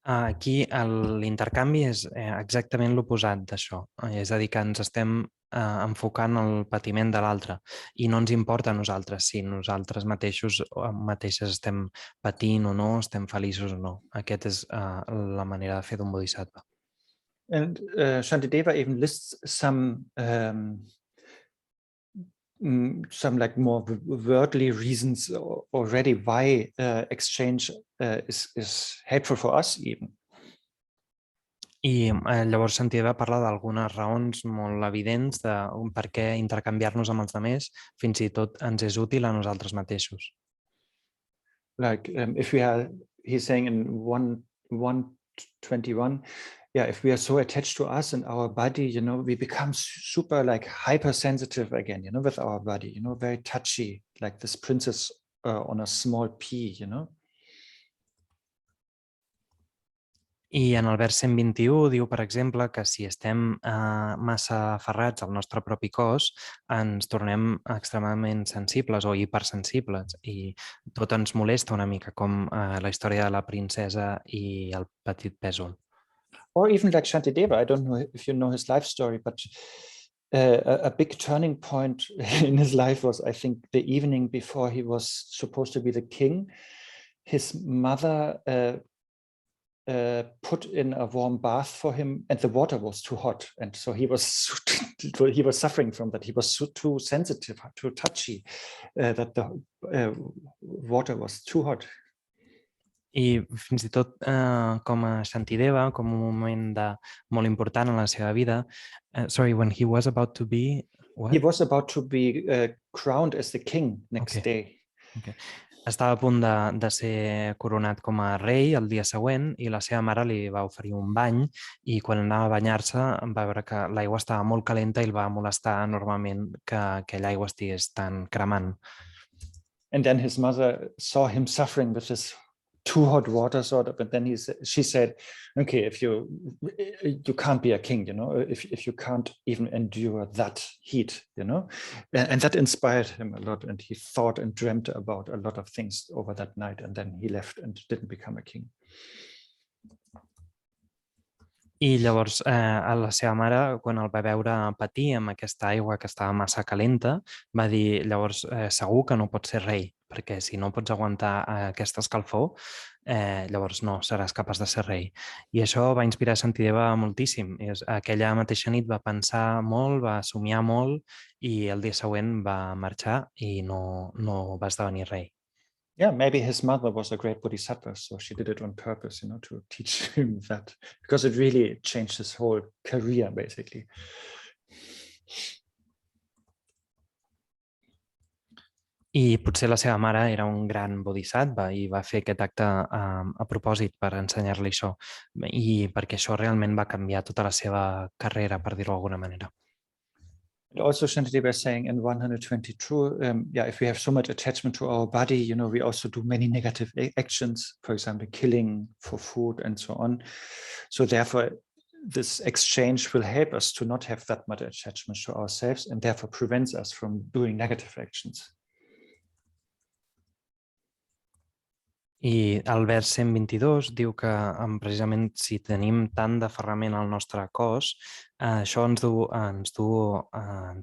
Speaker 2: Aquí l'intercanvi és exactament l'oposat d'això. És a dir, que ens estem enfocant el patiment de l'altre i no ens importa a nosaltres si nosaltres mateixes estem patint o no, estem feliços o no. Aquesta és la manera de fer d'un bodhisattva.
Speaker 1: And Shantideva even lists some like more worldly reasons already why exchange is helpful for us even.
Speaker 2: I llavors Shantideva parla d'algunes raons molt evidents de per què intercanviar-nos amb els altres fins i tot ens és útil a nosaltres mateixos.
Speaker 1: Like if we are, he's saying in 121, yeah, if we are so attached to us and our body, we become super like hypersensitive again, with our body, very touchy, like this princess on a small pea,
Speaker 2: I en el vers 121 diu, per exemple, que si estem massa aferrats al nostre propi cos, ens tornem extremadament sensibles o hipersensibles i tot ens molesta una mica, com la història de la princesa i el petit pèsol.
Speaker 1: Or even like Shantideva, I don't know if you know his life story, but a big turning point in his life was, I think, the evening before he was supposed to be the king. His mother put in a warm bath for him and the water was too hot. And so he was suffering from that. He was too sensitive, too touchy, that the water was too hot.
Speaker 2: I fins i tot com a Shantideva, com un moment molt important en la seva vida, when he was about to be... What?
Speaker 1: He was about to be crowned as the king next day.
Speaker 2: Okay. Estava a punt de ser coronat com a rei el dia següent i la seva mare li va oferir un bany i quan anava a banyar-se va veure que l'aigua estava molt calenta i el va molestar enormement que aquella aigua estigués tan cremant.
Speaker 1: And then his mother saw him suffering with this too hot water sort of, and then she said, okay, if you can't be a king, if you can't even endure that heat, and that inspired him a lot, and he thought and dreamt about a lot of things over that night, and then he left and didn't become a king.
Speaker 2: I llavors la seva mare, quan el va veure patir amb aquesta aigua que estava massa calenta, va dir, llavors segur que no pots ser rei, perquè si no pots aguantar aquesta escalfor, llavors no seràs capaç de ser rei. I això va inspirar Shantideva moltíssim. Aquella mateixa nit va pensar molt, va somiar molt i el dia següent va marxar i no va esdevenir rei.
Speaker 1: Yeah, maybe his mother was a great bodhisattva, so she did it on purpose, to teach him that, because it really changed his whole career, basically.
Speaker 2: I potser la seva mare era un gran bodhisattva i va fer aquest acte a propòsit per ensenyar-li això i perquè això realment va canviar tota la seva carrera, per dir-ho d'alguna manera.
Speaker 1: Also, Shantideva is saying in 122, if we have so much attachment to our body, we also do many negative actions, for example, killing for food and so on. So therefore, this exchange will help us to not have that much attachment to ourselves and therefore prevents us from doing negative actions.
Speaker 2: I el vers 122 diu que precisament si tenim tant d'aferrament al nostre cos, això ens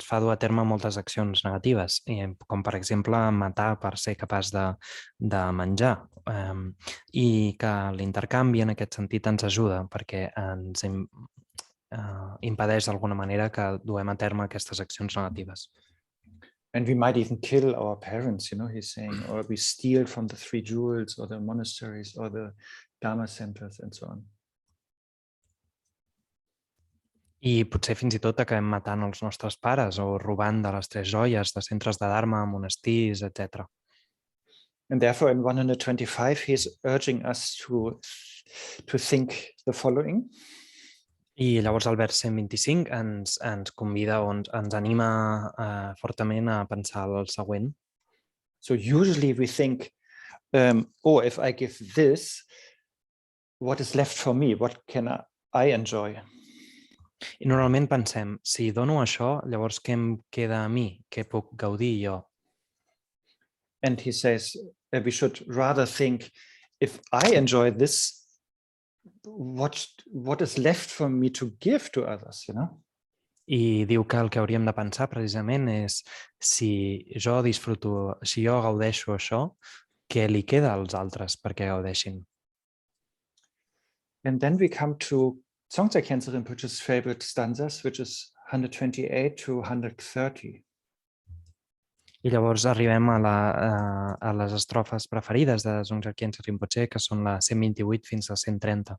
Speaker 2: fa dur a terme moltes accions negatives, com per exemple matar per ser capaç de menjar. I que l'intercanvi en aquest sentit ens ajuda perquè ens impedeix d'alguna manera que duem a terme aquestes accions negatives.
Speaker 1: And we might even kill our parents, he's saying, or we steal from the 3 jewels or the monasteries or the Dharma centers and so on.
Speaker 2: I potser fins i tot acabem matant els nostres pares o robant de les 3 joies de centres de Dharma, monestirs, etc.
Speaker 1: And therefore in 125 he's urging us to think the following.
Speaker 2: I llavors el vers 125 ens convida o ens anima fortament a pensar el següent.
Speaker 1: So usually we think, if I give this, what is left for me? What can I enjoy?
Speaker 2: I normalment pensem, si dono això, llavors què em queda a mi? Què puc gaudir jo?
Speaker 1: And he says we should rather think, if I enjoy this, what is left for me to give to others,
Speaker 2: I diu que el que hauríem de pensar precisament és si jo gaudeixo això, què li queda als altres perquè gaudeixin?
Speaker 1: And then we come to Dzongtse Khyentse Rinpoche's favorite stanzas, which is 128 to 130.
Speaker 2: I llavors arribem a les estrofes preferides de Dzongtse Khyentse Rinpoche, que són la 128 fins a 130.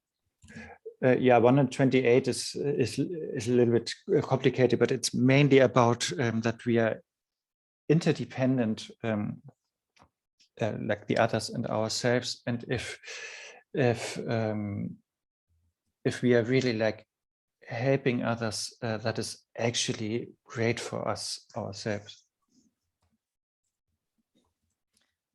Speaker 1: 128 is a little bit complicated, but it's mainly about that we are interdependent, like the others and ourselves. And if we are really like helping others, that is actually great for us ourselves.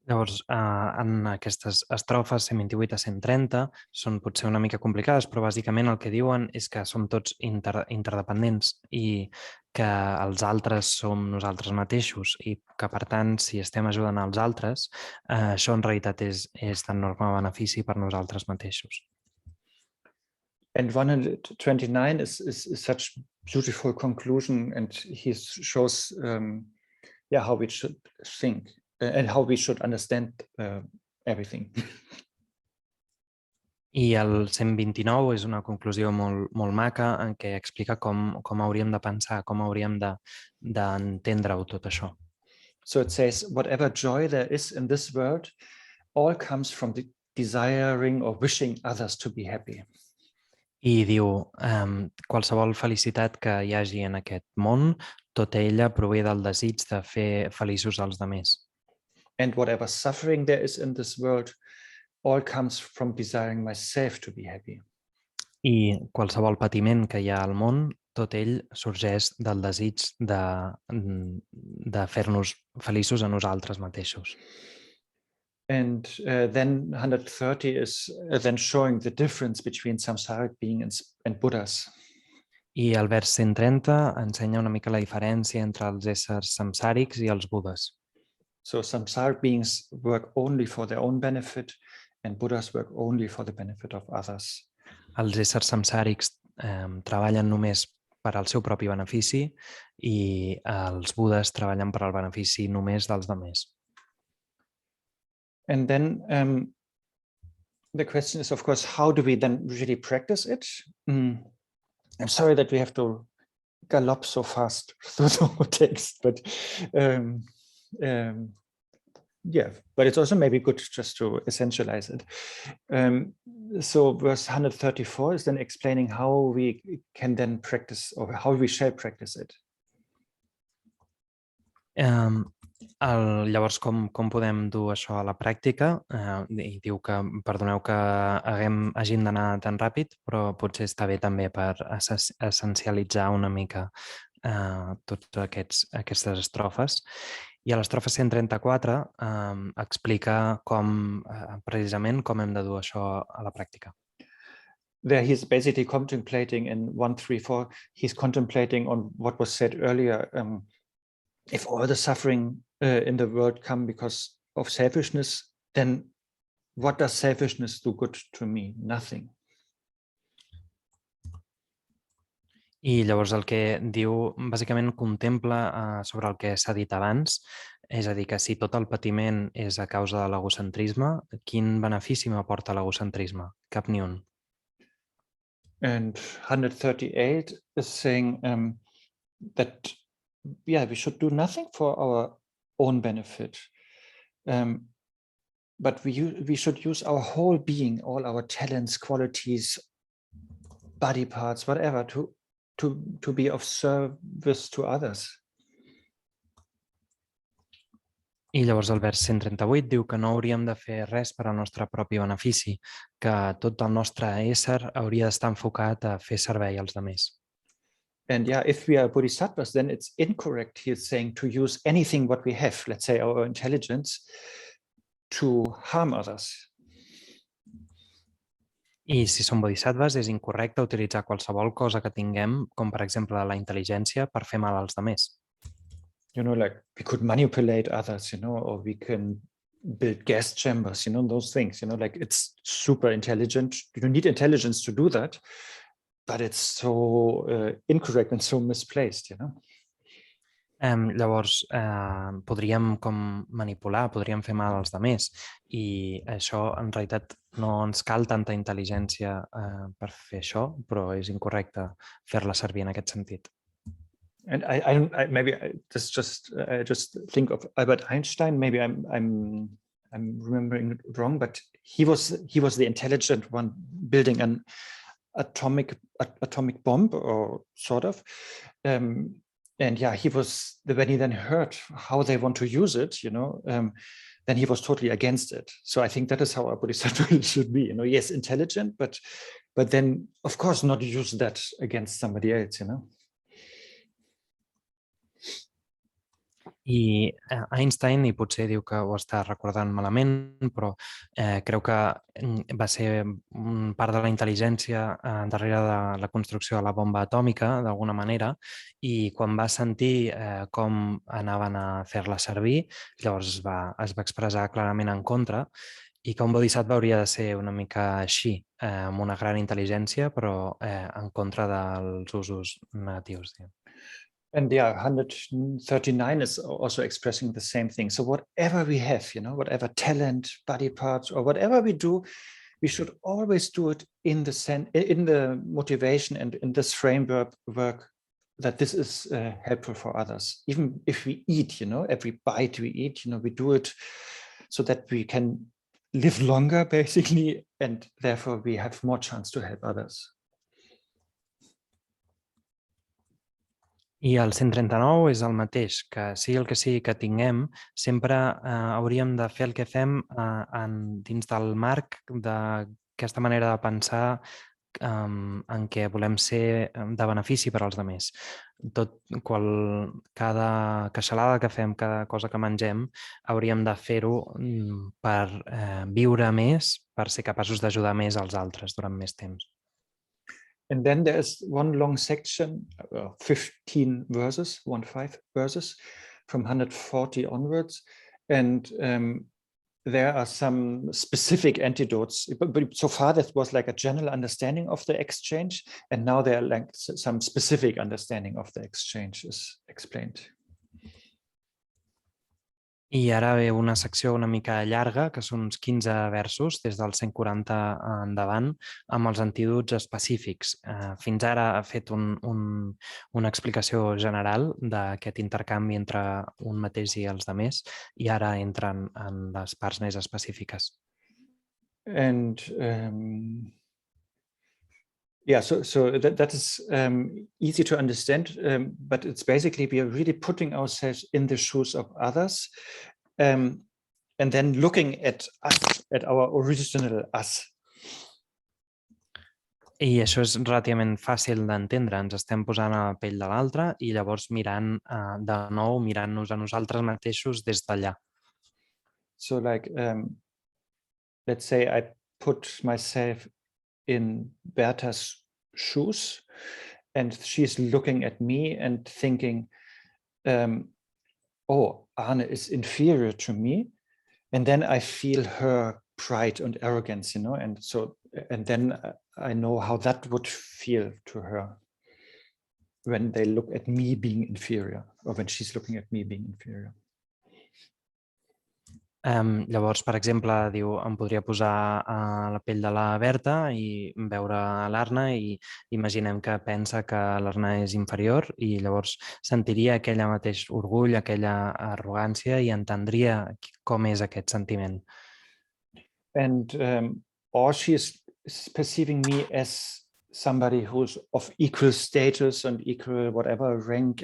Speaker 2: Llavors, en aquestes estrofes 128 a 130 són potser una mica complicades, però bàsicament el que diuen és que som tots interdependents i que els altres som nosaltres mateixos i que, per tant, si estem ajudant als altres, això en realitat és d'enorme benefici per nosaltres mateixos.
Speaker 1: And 129 is such beautiful conclusion, and he shows how we should think and how we should understand everything.
Speaker 2: I el 129 és una conclusió molt maca en què explica com hauríem de pensar, com hauríem d'entendre-ho tot això.
Speaker 1: So it says, whatever joy there is in this world, all comes from the desiring or wishing others to be happy.
Speaker 2: I diu, qualsevol felicitat que hi hagi en aquest món, tota ella prové del desig de fer feliços als altres.
Speaker 1: And whatever suffering there is in this world, all comes from desiring myself to be happy.
Speaker 2: I qualsevol patiment que hi ha al món, tot ell sorgeix del desig de fer-nos feliços a nosaltres mateixos.
Speaker 1: And then 130 is then showing the difference between samsaric beings and Buddhas.
Speaker 2: I el vers 130 ensenya una mica la diferència entre els éssers samsàrics i els budes.
Speaker 1: So samsaric beings work only for their own benefit, and Buddhas work only for the benefit of others.
Speaker 2: Els éssers samsàrics treballen només per al seu propi benefici i els budes treballen per al benefici només dels altres.
Speaker 1: And then the question is, of course, how do we then really practice it? I'm sorry that we have to gallop so fast through the whole text, but but it's also maybe good just to essentialize it. So verse 134 is then explaining how we can then practice, or how we shall practice it.
Speaker 2: Llavors, com podem dur això a la pràctica? I diu que, perdoneu que hàgim d'anar tan ràpid, però potser està bé també per essencialitzar una mica totes aquestes estrofes. I a l'estrofa 134 explica precisament com hem de dur això a la pràctica.
Speaker 1: There he's basically contemplating in 134, he's contemplating on what was said earlier. If all the suffering in the world come because of selfishness, then what does selfishness do good to me? Nothing.
Speaker 2: I llavors el que diu, bàsicament contempla sobre el que s'ha dit abans, és a dir, que si tot el patiment és a causa de l'egocentrisme, quin benefici m'aporta l'egocentrisme? Cap ni un.
Speaker 1: And 138 is saying that, we should do nothing for our own benefit. But we should use our whole being, all our talents, qualities, body parts, whatever, to be of service to others.
Speaker 2: I llavors el vers 138 diu que no hauríem de fer res per al nostre propi benefici, que tot el nostre ésser hauria d'estar enfocat a fer servei als altres.
Speaker 1: And if we are bodhisattvas, then it's incorrect, he is saying, to use anything what we have, let's say our intelligence, to harm others.
Speaker 2: I si som bodhisattvas, és incorrecte utilitzar qualsevol cosa que tinguem, com per exemple la intel·ligència, per fer mal als altres.
Speaker 1: Like we could manipulate others, or we can build gas chambers, those things, like it's super intelligent. You don't need intelligence to do that, but it's so incorrect and so misplaced,
Speaker 2: Llavors, podríem manipular, podríem fer mal als altres i això en realitat no ens cal tanta intel·ligència per fer això, però és incorrecte fer-la servir en aquest sentit.
Speaker 1: And I just think of Albert Einstein. Maybe I'm remembering it wrong, but he was the intelligent one building an atomic bomb, or sort of. And he was when he then heard how they want to use it, then he was totally against it. So I think that is how a bodhisattva should be. Yes, intelligent, but then of course not use that against somebody else.
Speaker 2: I Einstein, i potser diu que ho està recordant malament, però creu que va ser part de la intel·ligència darrere de la construcció de la bomba atòmica, d'alguna manera, i quan va sentir com anaven a fer-la servir, llavors es va expressar clarament en contra, i que un bodhisattva hauria de ser una mica així, amb una gran intel·ligència, però en contra dels usos negatius.
Speaker 1: And 139 is also expressing the same thing. So whatever we have, whatever talent, body parts, or whatever we do, we should always do it in the motivation and in this framework that this is helpful for others. Even if we eat, every bite we eat, we do it so that we can live longer, basically, and therefore we have more chance to help others.
Speaker 2: I el 139 és el mateix, que sigui el que sigui que tinguem, sempre hauríem de fer el que fem dins del marc d'aquesta manera de pensar en què volem ser de benefici per als altres. Cada queixalada que fem, cada cosa que mengem, hauríem de fer-ho per viure més, per ser capaços d'ajudar més als altres durant més temps.
Speaker 1: And then there's one long section, 15 verses, 15 verses from 140 onwards. And there are some specific antidotes. But so far, that was like a general understanding of the exchange. And now there are like some specific understanding of the exchange is explained.
Speaker 2: I ara ve una secció una mica llarga, que són uns 15 versos, des del 140 endavant, amb els antídots específics. Fins ara ha fet una explicació general d'aquest intercanvi entre un mateix i els altres, i ara entren en les parts més específiques.
Speaker 1: And so that is easy to understand, but it's basically we are really putting ourselves in the shoes of others, and then looking at us, at our original us.
Speaker 2: I això és relativament fàcil d'entendre. Ens estem posant a la pell de l'altre i llavors mirant-nos a nosaltres mateixos des d'allà.
Speaker 1: So like, let's say I put myself in Berta's shoes, and she's looking at me and thinking, oh, Arne is inferior to me. And then I feel her pride and arrogance, and then I know how that would feel to her when they look at me being inferior, or when she's looking at me being inferior.
Speaker 2: Llavors, per exemple, diu, em podria posar a la pell de la Berta i veure l'Arne i imaginem que pensa que l'Arne és inferior i llavors sentiria aquell mateix orgull, aquella arrogància i entendria com és aquest sentiment.
Speaker 1: And or she is perceiving me as somebody who's of equal status and equal whatever rank,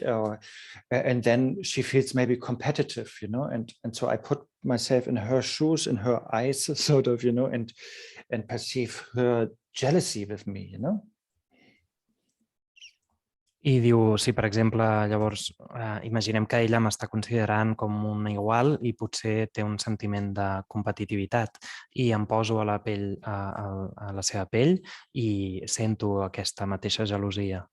Speaker 1: and then she feels maybe competitive, and so I put myself in her shoes, in her eyes, sort of, and perceive her jealousy with me,
Speaker 2: I diu, si per exemple, llavors imaginem que ella m'està considerant com un igual i potser té un sentiment de competitivitat i em poso a la pell, a la seva pell i sento aquesta mateixa gelosia.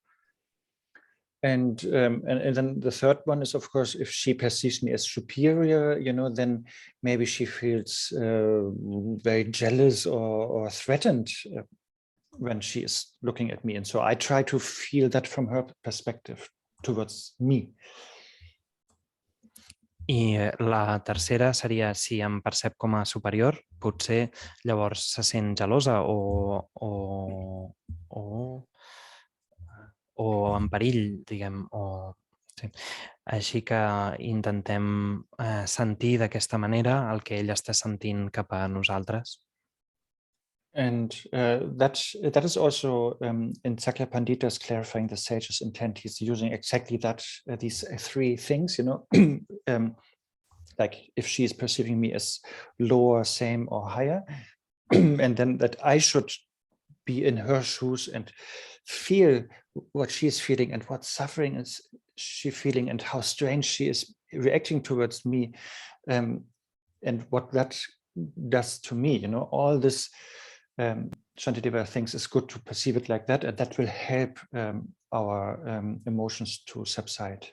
Speaker 1: And then the third one is, of course, if she perceives me as superior, then maybe she feels very jealous or threatened when she is looking at me. And so I try to feel that from her perspective towards me.
Speaker 2: I la tercera seria, si em percep com a superior, potser llavors se sent gelosa o en perill, diguem, sí. Així que intentem sentir d'aquesta manera el que ell està sentint cap a nosaltres.
Speaker 1: And that is also in Sakya Pandita's clarifying the sage's intent. He's using exactly that, these three things, like if she is perceiving me as lower, same, or higher, and then that I should be in her shoes and feel what she is feeling and what suffering is she feeling and how strange she is reacting towards me, and what that does to me. All this Shantideva thinks is good to perceive it like that, and that will help our emotions to subside.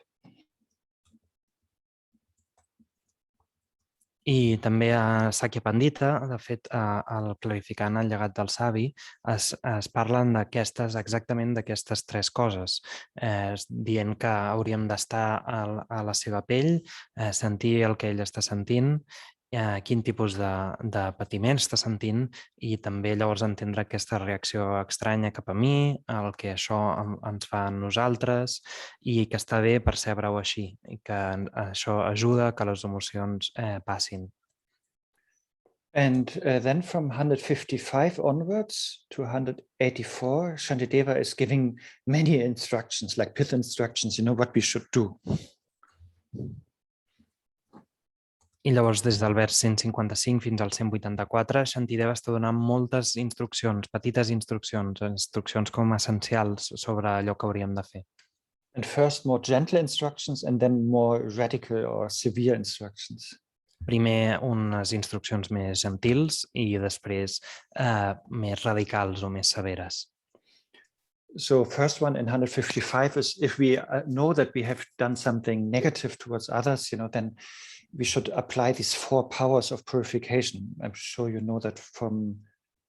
Speaker 2: I també a Sakya Pandita, de fet, al clarificant el llegat del savi, es parlen exactament d'aquestes tres coses, dient que hauríem d'estar a la seva pell, sentir el que ell està sentint, quin tipus de patiment està sentint i també llavors entendre aquesta reacció estranya cap a mi, el que això ens fa a nosaltres i que està bé percebre-ho així i que això ajuda que les emocions passin.
Speaker 1: And then from 155 onwards to 184, Shantideva is giving many instructions, like pith instructions, what we should do.
Speaker 2: I llavors, des del vers 155 fins al 184, Shantideva està donant moltes instruccions, petites instruccions com essencials sobre allò que hauríem de fer.
Speaker 1: And first more gentle instructions and then more radical or severe instructions.
Speaker 2: Primer unes instruccions més gentils i després més radicals o més severes.
Speaker 1: So first one in 155 is if we know that we have done something negative towards others, then we should apply these 4 powers of purification. I'm sure you know that from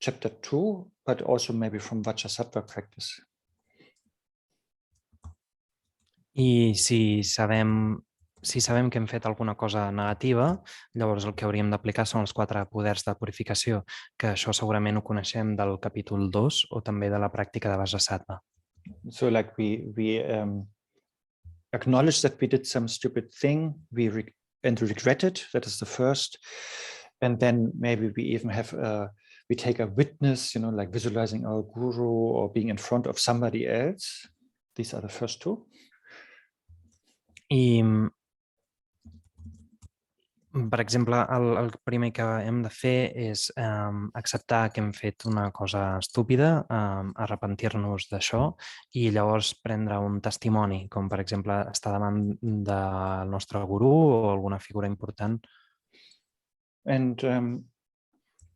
Speaker 1: chapter 2, but also maybe from Vajrayana practice.
Speaker 2: I si sabem que hem fet alguna cosa negativa, llavors el que hauríem d'aplicar són els 4 poders de purificació, que això segurament ho coneixem del capítol 2 o també de la pràctica de Vajrayana.
Speaker 1: So like we acknowledge that we did some stupid thing, and regret it. That is the first. And then maybe we even we take a witness, like visualizing our guru or being in front of somebody else. These are the first 2.
Speaker 2: I, per exemple, el primer que hem de fer és acceptar que hem fet una cosa estúpida, arrepentir-nos d'això i llavors prendre un testimoni, com per exemple estar davant del nostre gurú o alguna figura important.
Speaker 1: And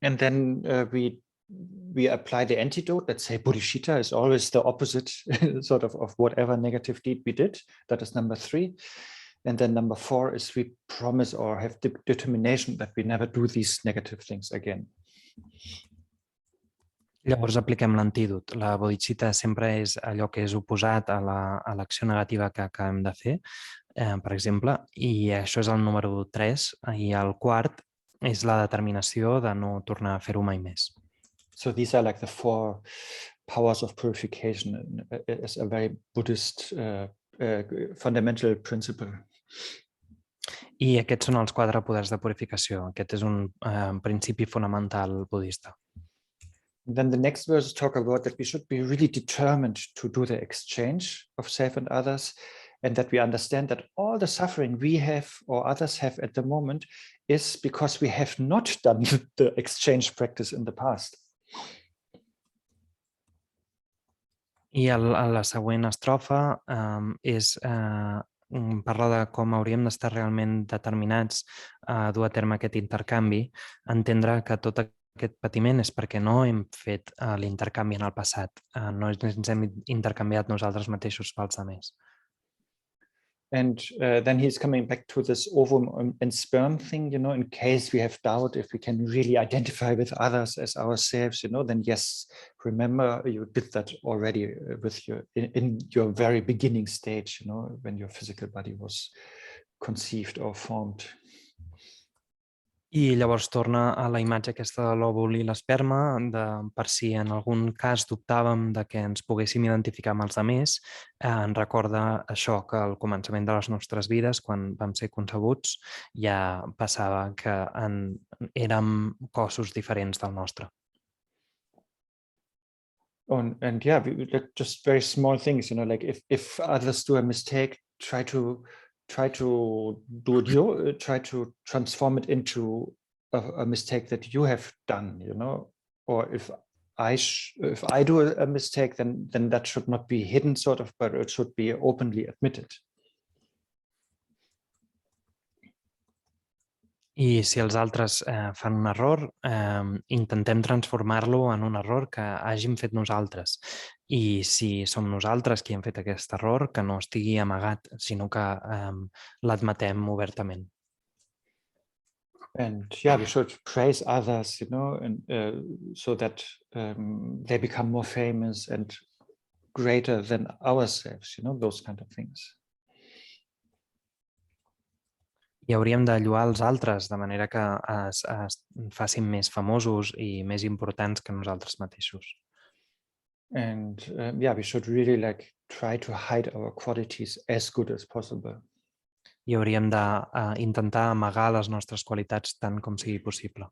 Speaker 1: then we apply the antidote. Let's say bodhichitta is always the opposite sort of whatever negative deed we did. That is number 3. And then number 4 is we promise or have the determination that we never do these negative things again.
Speaker 2: Llavors apliquem l'antídot. La bodhichitta sempre és allò que és oposat a l'acció negativa que acabem de fer, per exemple, i això és el número 3, i el quart és la determinació de no tornar a fer-ho mai més.
Speaker 1: So these are like the 4 powers of purification as a very Buddhist fundamental principle.
Speaker 2: I aquests són els 4 poders de purificació. Aquest és un principi fonamental budista.
Speaker 1: Then the next verses talk about that we should be really determined to do the exchange of self and others, and that we understand that all the suffering we have or others have at the moment is because we have not done the exchange practice in the past.
Speaker 2: I la següent estrofa parla de com hauríem d'estar realment determinats a dur a terme aquest intercanvi, entendre que tot aquest patiment és perquè no hem fet l'intercanvi en el passat, no ens hem intercanviat nosaltres mateixos pels altres.
Speaker 1: And then he's coming back to this ovum and sperm thing, in case we have doubt if we can really identify with others as ourselves, then yes, remember you did that already with in your very beginning stage, when your physical body was conceived or formed.
Speaker 2: I llavors torna a la imatge aquesta de l'òvul i l'esperma, per si en algun cas dubtàvem de que ens poguéssim identificar amb els altres, ens recorda això, que al començament de les nostres vides, quan vam ser concebuts, ja passava que érem cossos diferents del nostre.
Speaker 1: And yeah, just very small things, like if others do a mistake, try to do it, try to transform it into a mistake that you have done, or if I do a mistake, then that should not be hidden sort of, but it should be openly admitted.
Speaker 2: I si els altres fan un error, intentem transformar-lo en un error que hàgim fet nosaltres. I si som nosaltres qui hem fet aquest error, que no estigui amagat, sinó que l'admetem obertament.
Speaker 1: And yeah, we should praise others, and so that they become more famous and greater than ourselves, those kind of things.
Speaker 2: I hauríem de lloar els altres de manera que es facin més famosos i més importants que nosaltres mateixos.
Speaker 1: And yeah, we should really try to hide our qualities as good as possible.
Speaker 2: I hauríem d'intentar amagar les nostres qualitats tant com sigui possible.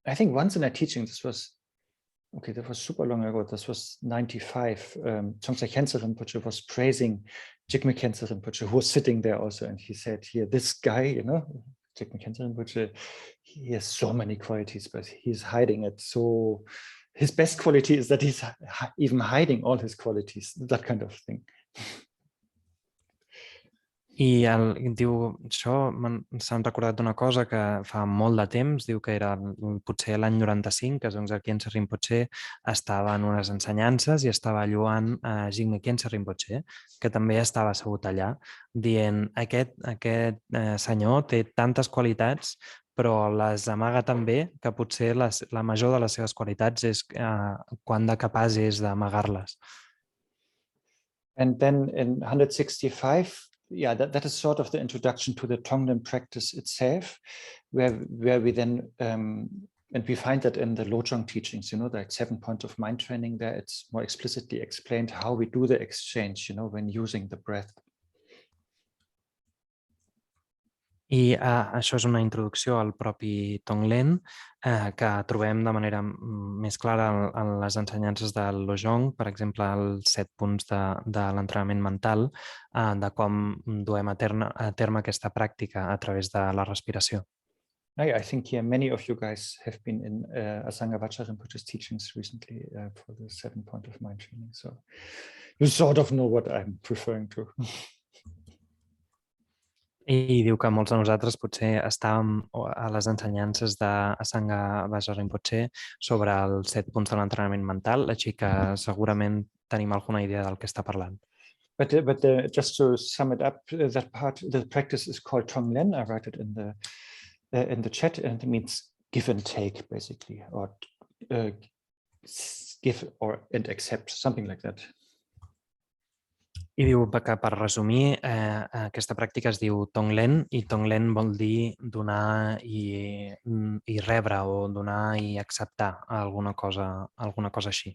Speaker 1: I think once in a teaching, that was super long ago, this was 95, Chongsa Khyentse Rinpoche was praising Jigme Khyentse Rinpoche, who was sitting there also, and he said, here, this guy, Jigme Khyentse Rinpoche, he has so many qualities, but he's hiding it. So his best quality is that he's even hiding all his qualities, that kind of thing.
Speaker 2: I diu, això s'han recordat d'una cosa que fa molt de temps, diu que era potser l'any 95, que Dzongkha Khyentse Rinpoche estava en unes ensenyances i estava lloant a Jigme Khyentse Rinpoche, que també estava assegut allà, dient, aquest senyor té tantes qualitats, però les amaga també, que potser la major de les seves qualitats és quan de capaç és d'amagar-les.
Speaker 1: And then in 165, yeah, that is sort of the introduction to the Tonglen practice itself, where we then, and we find that in the Lojong teachings, the 7 points of mind training there, it's more explicitly explained how we do the exchange, when using the breath.
Speaker 2: I això és una introducció al propi Tonglen que trobem de manera més clara en les ensenyances del Lojong, per exemple, els 7 punts de l'entrenament mental, de com duem a terme aquesta pràctica a través de la respiració.
Speaker 1: I think here many of you guys have been in Asanga Vajra Rinpoche's teachings recently for the 7 point of mind training, so you sort of know what I'm referring to.
Speaker 2: I diu que molts de nosaltres potser estàvem a les ensenyances d'Asanga Vajra Rinpoche sobre els 7 punts de l'entrenament mental, així que segurament tenim alguna idea del que està parlant.
Speaker 1: But just to sum it up, that part, the practice is called Tonglen. I write it in the chat, and it means give and take, basically, or give and accept, something like that.
Speaker 2: I diu que per resumir, aquesta pràctica es diu Tonglen i Tonglen vol dir donar i rebre o donar i acceptar alguna cosa així.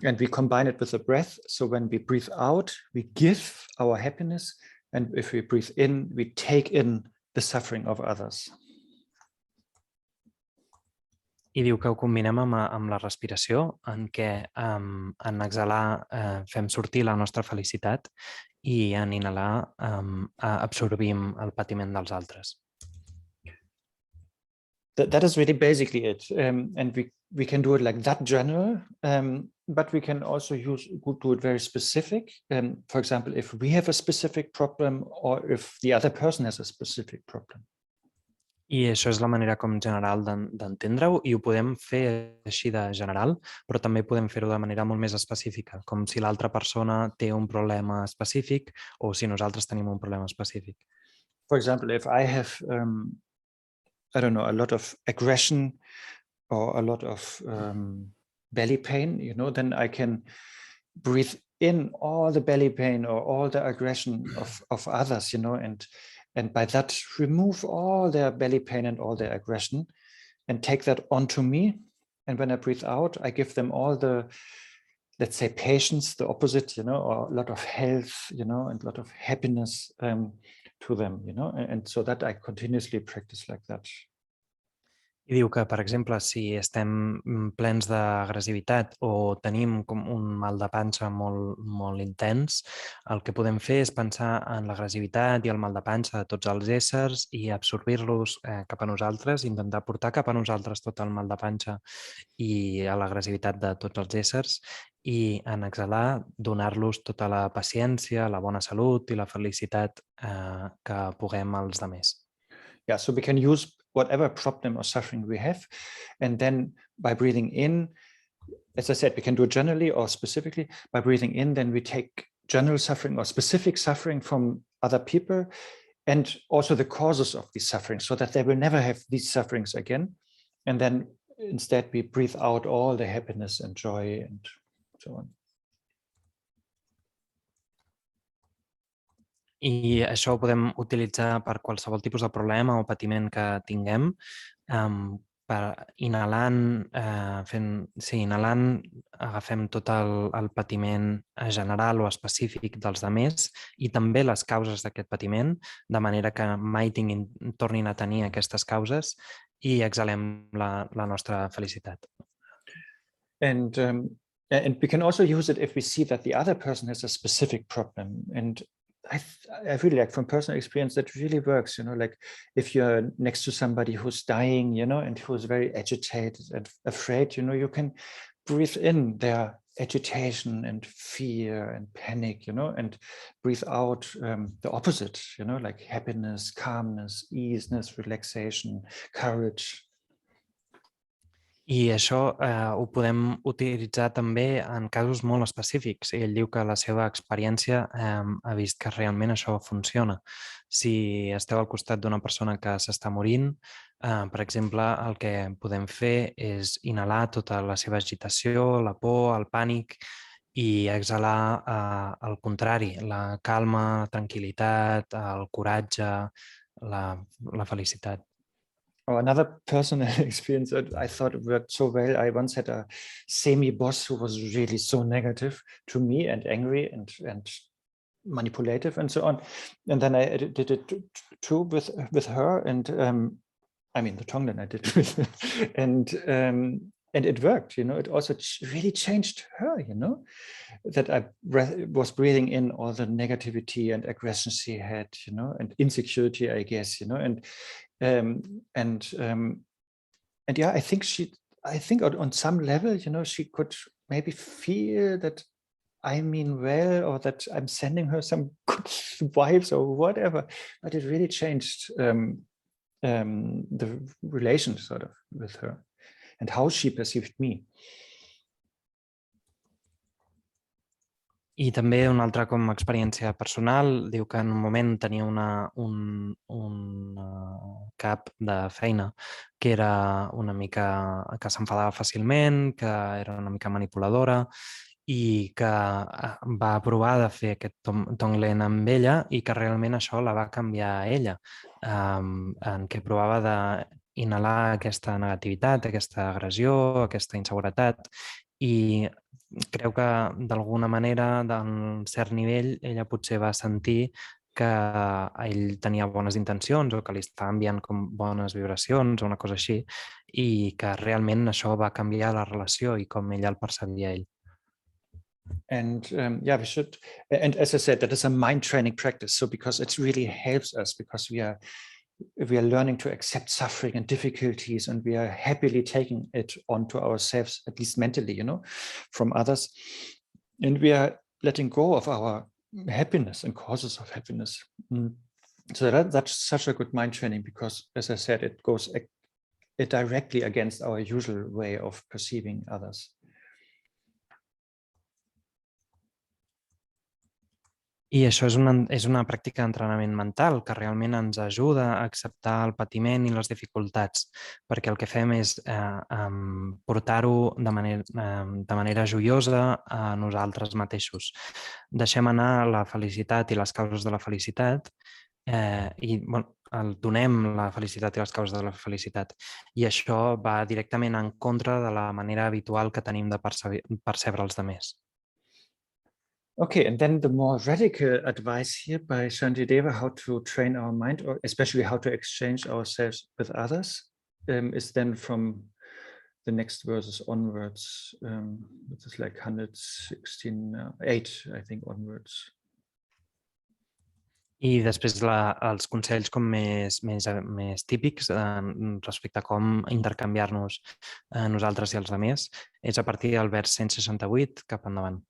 Speaker 1: And we combine it with the breath. So when we breathe out, we give our happiness. And if we breathe in, we take in the suffering of others.
Speaker 2: I diu que ho combinem amb la respiració, en què en exhalar fem sortir la nostra felicitat i en inhalar absorbim el patiment dels altres.
Speaker 1: That is really basically it. And we can do it like that general, but we can also do it very specific. For example, if we have a specific problem or if the other person has a specific problem.
Speaker 2: I això és la manera com general d'entendre-ho i ho podem fer així de general, però també podem fer-ho de manera molt més específica, com si l'altra persona té un problema específic o si nosaltres tenim un problema específic.
Speaker 1: For example, if I have, I don't know, a lot of aggression or a lot of belly pain, then I can breathe in all the belly pain or all the aggression of others, and by that remove all their belly pain and all their aggression and take that onto me. And when I breathe out, I give them all the, let's say, patience, the opposite, or a lot of health, and a lot of happiness to them, and so that I continuously practice like that.
Speaker 2: I diu que, per exemple, si estem plens d'agressivitat o tenim com un mal de panxa molt, molt intens, el que podem fer és pensar en l'agressivitat i el mal de panxa de tots els éssers i absorbir-los cap a nosaltres, intentar portar cap a nosaltres tot el mal de panxa i l'agressivitat de tots els éssers i en exhalar donar-los tota la paciència, la bona salut i la felicitat que puguem als altres.
Speaker 1: Yeah, so we can use whatever problem or suffering we have, and then by breathing in, as I said, we can do it generally or specifically. By breathing in, then we take general suffering or specific suffering from other people and also the causes of these sufferings so that they will never have these sufferings again. And then instead we breathe out all the happiness and joy and so on.
Speaker 2: I això ho podem utilitzar per qualsevol tipus de problema o patiment que tinguem, inhalant agafem tot el patiment general o específic dels altres i també les causes d'aquest patiment, de manera que mai tornin a tenir aquestes causes i exhalem la nostra felicitat.
Speaker 1: And we can also use it if we see that the other person has a specific problem. And I really like from personal experience that really works, like if you're next to somebody who's dying, and who's very agitated and afraid, you can breathe in their agitation and fear and panic, and breathe out the opposite, like happiness, calmness, easiness, relaxation, courage.
Speaker 2: I això ho podem utilitzar també en casos molt específics. Ell diu que la seva experiència ha vist que realment això funciona. Si esteu al costat d'una persona que s'està morint, per exemple, el que podem fer és inhalar tota la seva agitació, la por, el pànic i exhalar el contrari, la calma, la tranquil·litat, el coratge, la felicitat.
Speaker 1: Another personal experience that I thought worked so well. I once had a semi-boss who was really so negative to me and angry and manipulative and so on. And then I did it too with her. And the Tonglen I did with and it worked. It also really changed her. That I was breathing in all the negativity and aggression she had. And insecurity, I guess. And yeah, I think on some level, she could maybe feel that I mean well, or that I'm sending her some good vibes or whatever, but it really changed the relation sort of with her and how she perceived me.
Speaker 2: I també una altra com experiència personal, diu que en un moment tenia cap de feina, que era una mica que s'enfadava fàcilment, que era una mica manipuladora i que va provar de fer aquest tonglen amb ella i que realment això la va canviar a ella, en què provava d'inhalar aquesta negativitat, aquesta agressió, aquesta inseguretat i creu que d'alguna manera, d'un cert nivell, ella potser va sentir que ell tenia bones intencions o que li estava enviant com bones vibracions o una cosa així i que realment això va canviar la relació i com ella el percebia ell.
Speaker 1: And we should, and as I said, that is a mind training practice. So because it really helps us, because we are learning to accept suffering and difficulties, and we are happily taking it onto ourselves, at least mentally, from others. And we are letting go of our happiness and causes of happiness. So that's such a good mind training, because as I said, it goes directly against our usual way of perceiving others.
Speaker 2: I això és una pràctica d'entrenament mental que realment ens ajuda a acceptar el patiment i les dificultats, perquè el que fem és portar-ho de manera joiosa a nosaltres mateixos. Deixem anar la felicitat i les causes de la felicitat i donem la felicitat i les causes de la felicitat. I això va directament en contra de la manera habitual que tenim de percebre els altres.
Speaker 1: Okay, and then the more radical advice here by Shantideva, how to train our mind, or especially how to exchange ourselves with others, is then from the next verses onwards, which is like 116:8, I think, onwards.
Speaker 2: I després els consells com més típics respecte a com intercanviar-nos nosaltres i els altres és a partir del vers 168 cap endavant.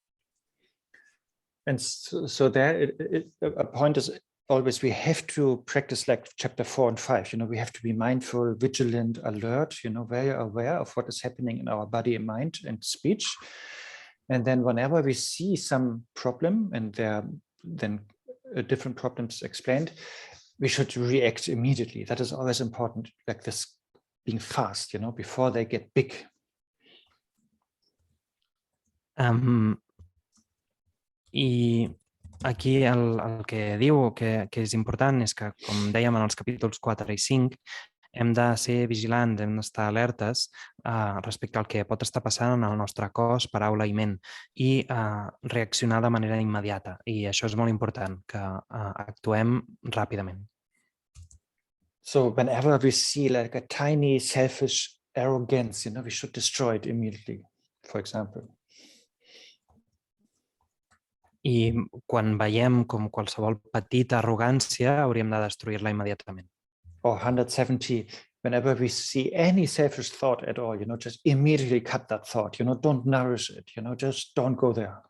Speaker 1: And so there, a point is always we have to practice like chapter 4 and 5. We have to be mindful, vigilant, alert. Very aware of what is happening in our body and mind and speech. And then whenever we see some problem, and there are then different problems explained, we should react immediately. That is always important, like this being fast, before they get big.
Speaker 2: I aquí el que diu que és important és que, com dèiem en els capítols 4 i 5, hem de ser vigilants, hem d'estar alertes respecte al que pot estar passant en el nostre cos, paraula i ment i reaccionar de manera immediata. I això és molt important, que actuem ràpidament.
Speaker 1: So whenever we see like a tiny selfish arrogance, we should destroy it immediately, for example.
Speaker 2: I quan veiem com qualsevol petita arrogància, hauríem de destruir-la immediatament.
Speaker 1: Or 170, whenever we see any selfish thought at all, just immediately cut that thought, don't nourish it, just don't go there.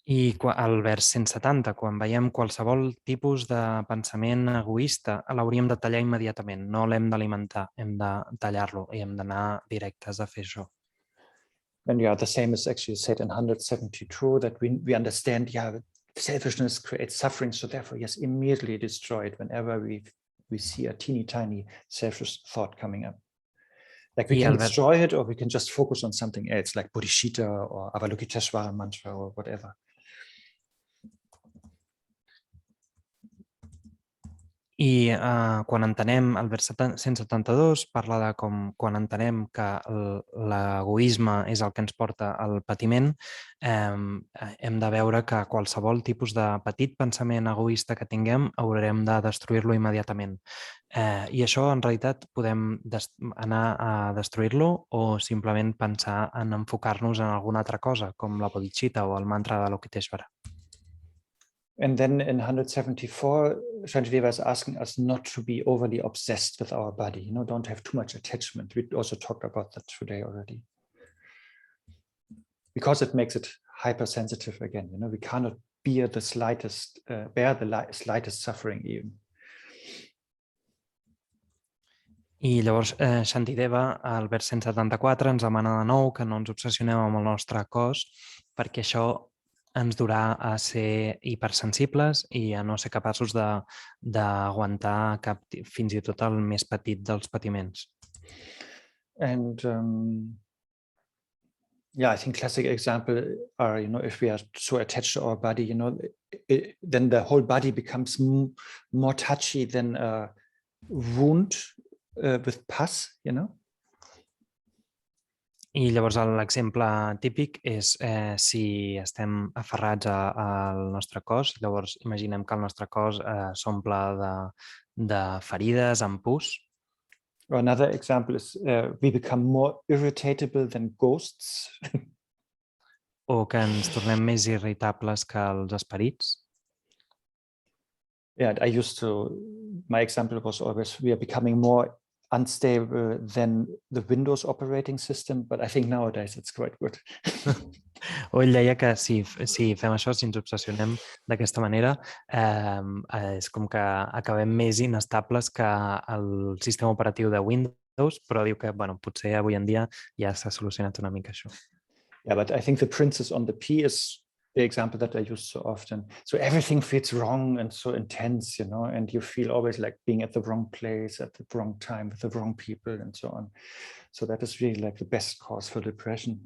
Speaker 2: I al vers 170, quan veiem qualsevol tipus de pensament egoista, l'hauríem de tallar immediatament, no l'hem d'alimentar, hem de tallar-lo i hem d'anar directes a fer això.
Speaker 1: And the same is actually said in 172, that we understand, selfishness creates suffering, so therefore, yes, immediately destroy it whenever we see a teeny tiny selfish thought coming up. Like we can destroy it, or we can just focus on something else, like bodhichitta or Avalokiteshvara mantra or whatever.
Speaker 2: I quan entenem el vers 172 parla de com quan entenem que l'egoisme és el que ens porta al patiment, hem de veure que qualsevol tipus de petit pensament egoista que tinguem haurem de destruir-lo immediatament. I això en realitat podem anar a destruir-lo o simplement pensar en enfocar-nos en alguna altra cosa, com la bodhichitta o el mantra de Avalokiteshvara.
Speaker 1: And then in 174, Shantideva is asking us not to be overly obsessed with our body. Don't have too much attachment. We also talked about that today already. Because it makes it hypersensitive again. We cannot bear the slightest suffering even.
Speaker 2: I llavors Shantideva, al vers 174, ens demana de nou que no ens obsessionem amb el nostre cos, perquè això ens durà a ser hipersensibles i a no ser capaços d'aguantar fins i tot el més petit dels patiments.
Speaker 1: And I think classic example are, if we are so attached to our body, then the whole body becomes more touchy than a wound with pus,
Speaker 2: I llavors l'exemple típic és si estem aferrats al nostre cos, llavors imaginem que el nostre cos s'omple de ferides amb pus.
Speaker 1: Or another example is we become more irritatable than ghosts.
Speaker 2: O que ens tornem més irritables que els esperits.
Speaker 1: Yeah, my example was always we are becoming more unstable than the Windows operating system, but I think nowadays it's quite good.
Speaker 2: O ell deia que si fem això, si ens obsessionem d'aquesta manera, és com que acabem més inestables que el sistema operatiu de Windows, però diu que potser avui en dia ja s'ha solucionat una mica això.
Speaker 1: Yeah, but I think the princess on the pea is the example that I use so often. So everything feels wrong and so intense, and you feel always like being at the wrong place at the wrong time with the wrong people and so on. So that is really like the best cause for depression.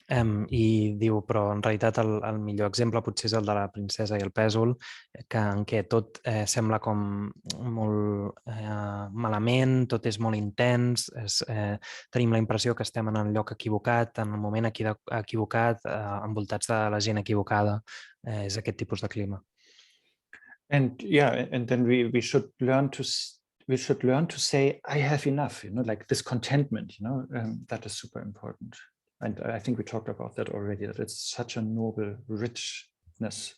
Speaker 2: I diu, però en realitat el millor exemple potser és el de la princesa i el pèsol, en què tot sembla com molt malament, tot és molt intens, tenim la impressió que estem en el lloc equivocat, en el moment equivocat, envoltats de la gent equivocada. És aquest tipus de clima.
Speaker 1: And then we should learn to say, I have enough, like this contentment, that is super important. And I think we talked about that already, that it's such a noble richness.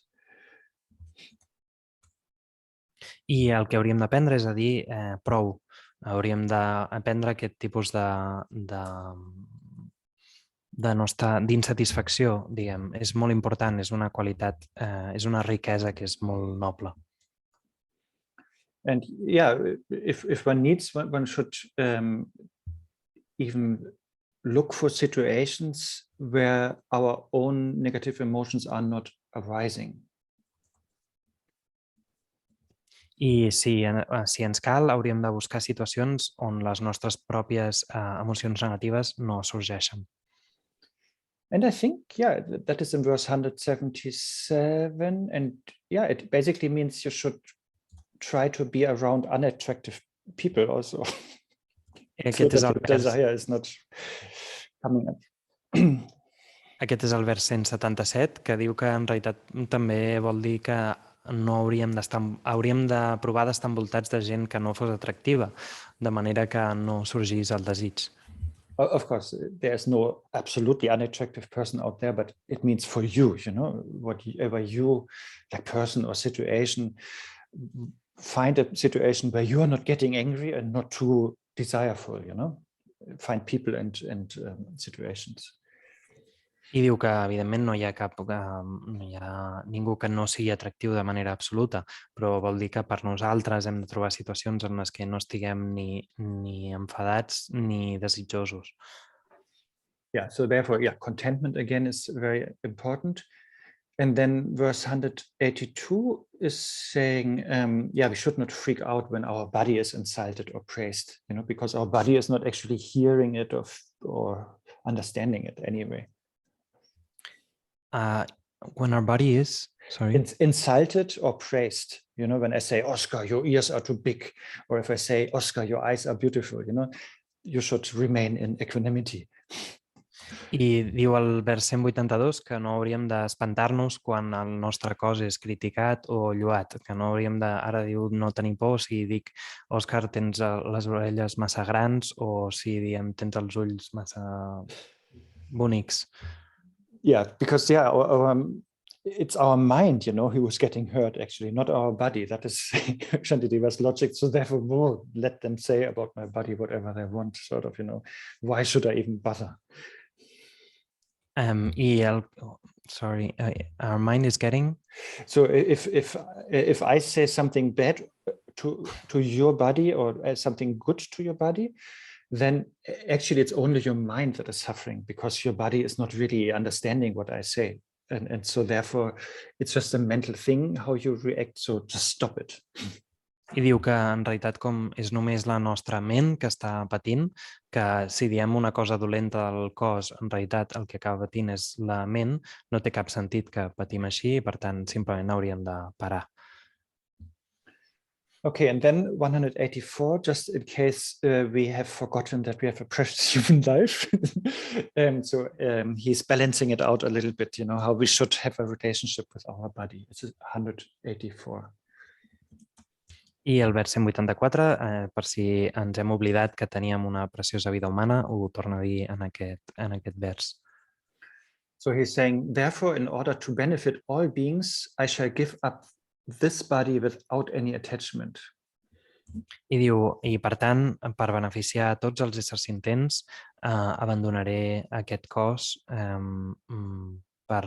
Speaker 2: I el que hauríem d'aprendre és a dir prou. Hauríem d'aprendre aquest tipus d'insatisfacció, diguem. És molt important, és una qualitat, és una riquesa que és molt noble.
Speaker 1: And if one needs, one should even look for situations where our own negative emotions are not arising.
Speaker 2: I si ens cal, hauríem de buscar situacions on les nostres pròpies emocions negatives no sorgeixen.
Speaker 1: And I think, that is in verse 177. And it basically means you should try to be around unattractive people also. So that the desire is not coming up.
Speaker 2: Aquest és el vers 177, que diu que en realitat també vol dir que hauríem de provar d'estar envoltats de gent que no fos atractiva, de manera que no sorgís el desig.
Speaker 1: Of course, there's no absolutely unattractive person out there, but it means for you, whatever you, like person or situation, find a situation where you are not getting angry and not too desireful, find people and situations.
Speaker 2: I diu que, evidentment, no hi ha ningú que no sigui atractiu de manera absoluta, però vol dir que per nosaltres hem de trobar situacions en les que no estiguem ni enfadats ni desitjosos.
Speaker 1: So therefore, contentment again is very important. And then verse 182 is saying, we should not freak out when our body is insulted or praised, because our body is not actually hearing it or understanding it anyway.
Speaker 2: When our body is,
Speaker 1: insulted or praised, when I say, Oscar, your ears are too big, or if I say, Oscar, your eyes are beautiful, you should remain in equanimity.
Speaker 2: I diu al vers 182 que no hauríem d'espantar-nos quan el nostre cos és criticat o lloat, que no hauríem ara diu no tenir por si dic Òscar tens les orelles massa grans o si diem tens els ulls massa bonics.
Speaker 1: Because it's our mind, who was getting hurt actually, not our body. That is Shantideva's logic. So therefore, let them say about my body whatever they want, sort of, why should I even bother?
Speaker 2: Our mind is getting.
Speaker 1: So if I say something bad to your body or something good to your body, then actually it's only your mind that is suffering because your body is not really understanding what I say. and so therefore it's just a mental thing how you react, so just stop it.
Speaker 2: I diu que en realitat com és només la nostra ment que està patint, que si diem una cosa dolenta del cos, en realitat el que acaba patint és la ment, no té cap sentit que patim així i per tant simplement hauríem de parar.
Speaker 1: Okay, and then 184, just in case we have forgotten that we have a precious human life. He's balancing it out a little bit, you know, how we should have a relationship with our body. It's 184.
Speaker 2: I el vers 184, per si ens hem oblidat que teníem una preciosa vida humana, ho torna a dir en aquest vers.
Speaker 1: So he's saying, therefore, in order to benefit all beings, I shall give up this body without any attachment.
Speaker 2: I diu, i per tant, per beneficiar a tots els éssers sentents, abandonaré aquest cos per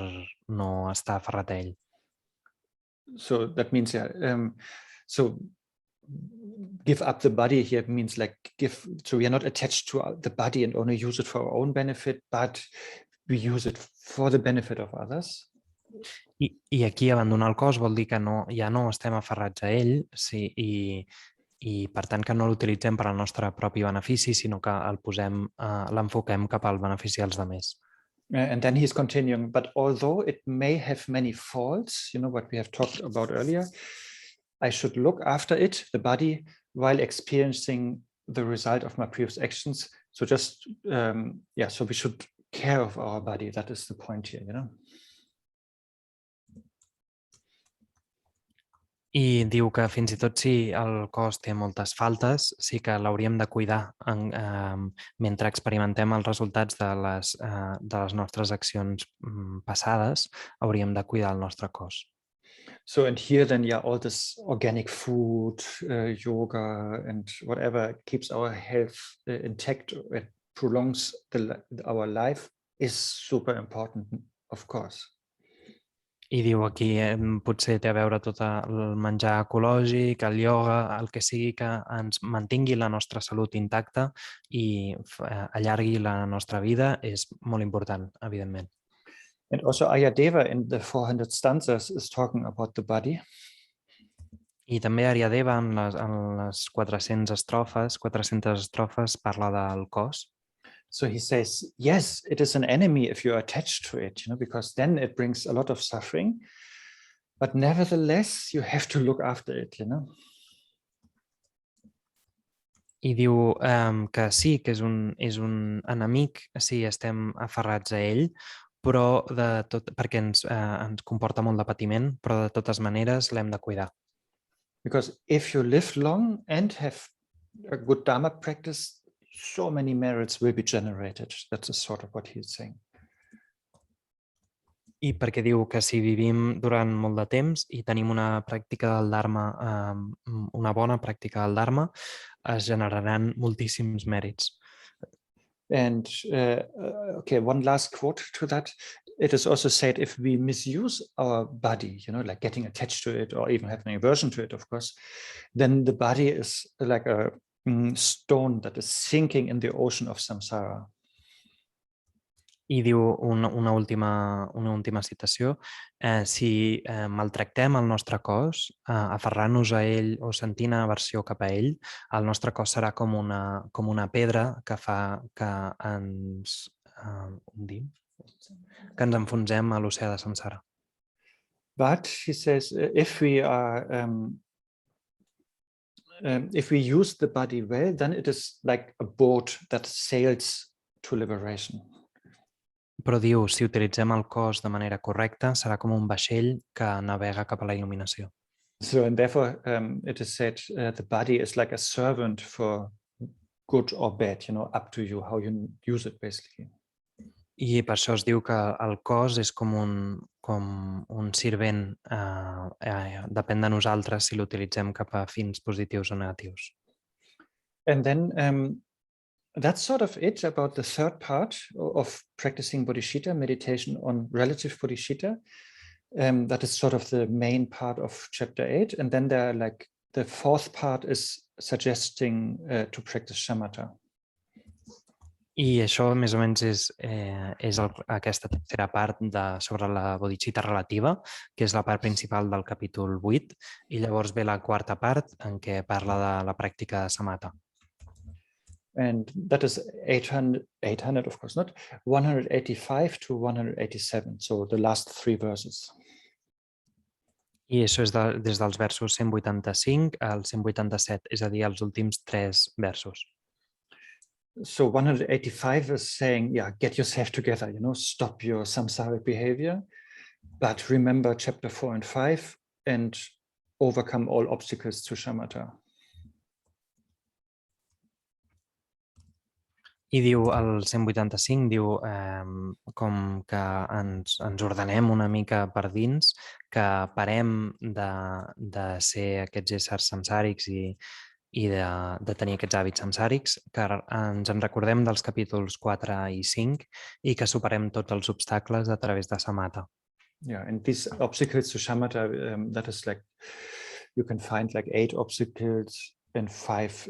Speaker 2: no estar aferrat a ell.
Speaker 1: So that means, so give up the body here means like so we are not attached to the body and only use it for our own benefit, but we use it for the benefit of others.
Speaker 2: I aquí abandonar el cos vol dir que ja no estem aferrats a ell, sí, i per tant que no l'utilitzem per al nostre propi benefici, sinó que l'enfoquem cap al benefici dels altres.
Speaker 1: And then he's continuing, but although it may have many faults, you know, what we have talked about earlier, I should look after it, the body, while experiencing the result of my previous actions. So just, so we should care of our body. That is the point here, you know.
Speaker 2: I diu que fins i tot si el cos té moltes faltes, sí que l'hauríem de cuidar mentre experimentem els resultats de les nostres accions passades, hauríem de cuidar el nostre cos.
Speaker 1: So, and here then, all this organic food, yoga and whatever keeps our health intact, it prolongs our life is super important, of course.
Speaker 2: I diu aquí potser té a veure tot el menjar ecològic, el ioga, el que sigui que ens mantingui la nostra salut intacta i allargui la nostra vida és molt important, evidentment.
Speaker 1: And also Ayadeva in the 400 stanzas is talking about the body.
Speaker 2: I també Aryadeva en les 400 estrofes parla del cos.
Speaker 1: So he says, yes, it is an enemy if you're attached to it, you know, because then it brings a lot of suffering. But nevertheless, you have to look after it, you know.
Speaker 2: I diu que sí, que és un enemic si estem aferrats a ell, però perquè ens comporta molt de patiment, però de totes maneres l'hem de cuidar.
Speaker 1: Because if you live long and have a good Dharma practice, so many merits will be generated. That's sort of what he's saying.
Speaker 2: I perquè diu que si vivim durant molt de temps i tenim una pràctica del Dharma, una bona pràctica del Dharma, es generaran moltíssims mèrits.
Speaker 1: And okay, one last quote to that. It is also said if we misuse our body, you know, like getting attached to it or even having aversion to it, of course, then the body is like a stone that is sinking in the ocean of samsara.
Speaker 2: I diu una última citació, si maltractem el nostre cos, aferrant-nos a ell o sentint aversió cap a ell, el nostre cos serà com una pedra que fa que ens enfonsem a l'oceà de samsara.
Speaker 1: But he says, if we use the body well, then it is like a boat that sails to liberation.
Speaker 2: Però diu, si utilitzem el cos de manera correcta, serà com un vaixell que navega cap a la il·luminació.
Speaker 1: So, and therefore, it is said the body is like a servant for good or bad, you know, up to you, how you use it, basically.
Speaker 2: I per això es diu que el cos és com un servent, depèn de nosaltres si l'utilitzem cap a fins positius o negatius.
Speaker 1: And then that's sort of it about the third part of practicing bodhicitta, meditation on relative bodhicitta. That is sort of the main part of chapter 8. And then there, like the fourth part is suggesting to practice shamatha.
Speaker 2: I això més o menys és aquesta tercera part sobre la bodhichitta relativa, que és la part principal del capítol 8, i llavors ve la quarta part en què parla de la pràctica de samatha.
Speaker 1: And that is 800 of course not, 185 to 187, so the last 3 verses.
Speaker 2: I això és des dels versos 185 al 187, és a dir, els últims 3 versos.
Speaker 1: So 185 is saying, yeah, get yourself together, stop your samsaric behavior, but remember chapter 4 and 5 and overcome all obstacles to shamatha.
Speaker 2: I diu, el 185 diu com que ens ordenem una mica per dins, que parem de ser aquests éssers samsàrics i de tenir aquests hàbits samsàrics, que ens en recordem dels capítols 4 i 5 i que superem tots els obstacles a través de samatha.
Speaker 1: Yeah, and these obstacles to shamatha, that is like, you can find like 8 obstacles and 5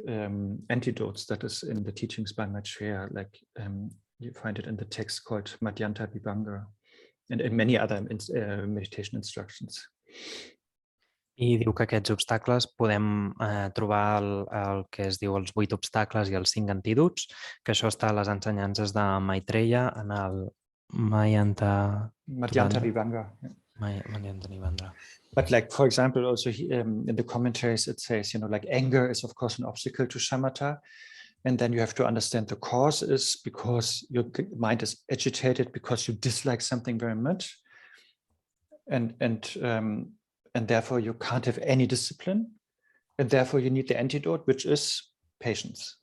Speaker 1: antidotes. That is in the teachings by Maitreya, like you find it in the text called Madhyanta Vibhanga and in many other meditation instructions.
Speaker 2: I diu que aquests obstacles podem trobar el que es diu els 8 obstacles i els 5 antídots, que això està a les ensenyances de Maitreya en el
Speaker 1: Madhyanta Vibhanga.
Speaker 2: Madhyanta Vibhanga.
Speaker 1: But like, for example, also in the commentaries, it says, like anger is of course an obstacle to shamatha. And then you have to understand the cause is because your mind is agitated because you dislike something very much. And therefore you can't have any discipline. And therefore you need the antidote, which is patience.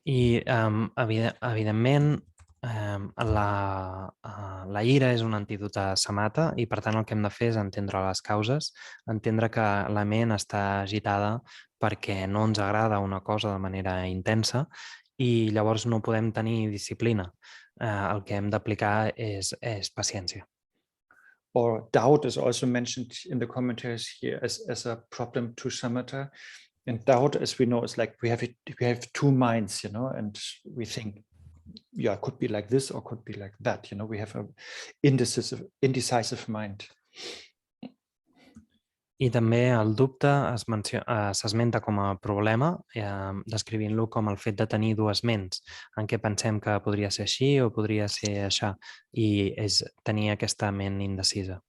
Speaker 2: I, evidentment, la ira és un antídot a samatha i, per tant, el que hem de fer és entendre les causes, entendre que la ment està agitada perquè no ens agrada una cosa de manera intensa i llavors no podem tenir disciplina. El que hem d'aplicar és paciència.
Speaker 1: Or doubt is also mentioned in the commentaries here as a problem to shamatha. And doubt, as we know, is like we have 2 minds, and we think, yeah, could be like this or could be like that. We have a indecisive mind.
Speaker 2: I també el dubte s'esmenta com a problema, descrivint-lo com el fet de tenir 2 ments, en què pensem que podria ser així o podria ser això, i és tenir aquesta ment indecisa.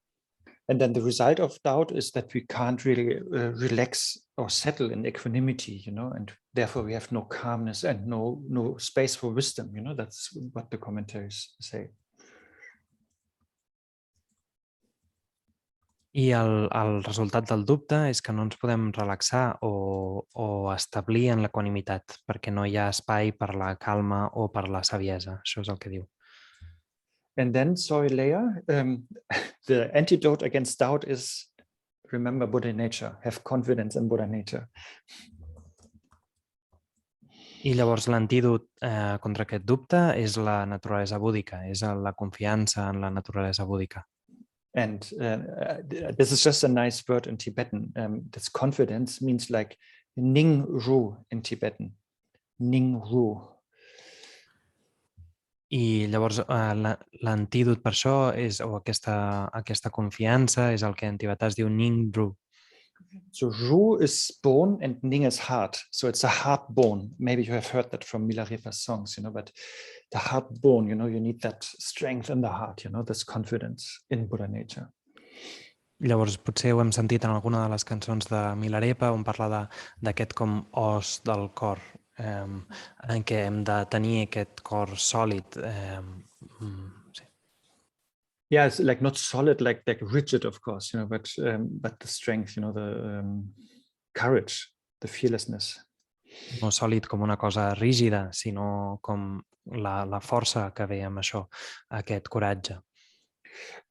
Speaker 1: And then the result of doubt is that we can't really relax or settle in equanimity, and therefore we have no calmness and no space for wisdom. That's what the commentaries say.
Speaker 2: I el resultat del dubte és que no ens podem relaxar o establir en l'equanimitat, perquè no hi ha espai per la calma o per la saviesa. Això és el que diu.
Speaker 1: And then, sorry, Leah, the antidote against doubt is remember Buddha nature, have confidence in Buddha nature.
Speaker 2: I llavors l'antídot contra aquest dubte és la naturalesa búdica, és la confiança en la naturalesa búdica.
Speaker 1: And this is just a nice word in Tibetan. This confidence means like Ning Ru in Tibetan. Ning Ru.
Speaker 2: I llavors l'antídot per això és, o aquesta confiança és el que en tibetà es diu Ning Ru.
Speaker 1: So Ru is bone and Ning is heart. So it's a heart bone. Maybe you have heard that from Milarepa's songs, but the heart bone, you need that strength in the heart, this confidence in Buddha nature.
Speaker 2: Llavors potser ho hem sentit en alguna de les cançons de Milarepa on parla d'aquest com os del cor, en què hem de tenir aquest cor sòlid. Sí.
Speaker 1: Yeah, it's like not solid, like rigid, of course, but the strength, the courage, the fearlessness.
Speaker 2: No sòlid com una cosa rígida, sinó com la força que ve amb això, aquest coratge.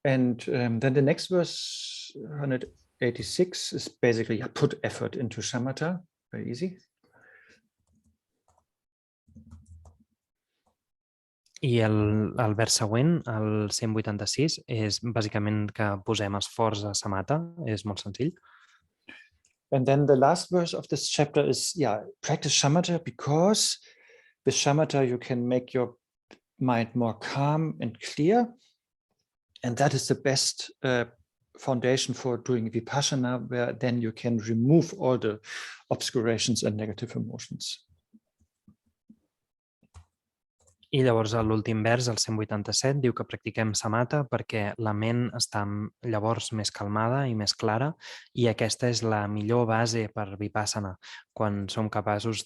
Speaker 1: And then the next verse, 186, is basically put effort into shamatha, very easy.
Speaker 2: I el vers següent, el 186, és bàsicament que posem esforç a samatha, és molt senzill.
Speaker 1: And then the last verse of this chapter is, practice shamatha, because with shamatha you can make your mind more calm and clear. And that is the best foundation for doing vipassana, where then you can remove all the obscurations and negative emotions.
Speaker 2: I llavors l'últim vers, el 187, diu que practiquem samatha perquè la ment està llavors més calmada i més clara, i aquesta és la millor base per vipassana, quan som capaços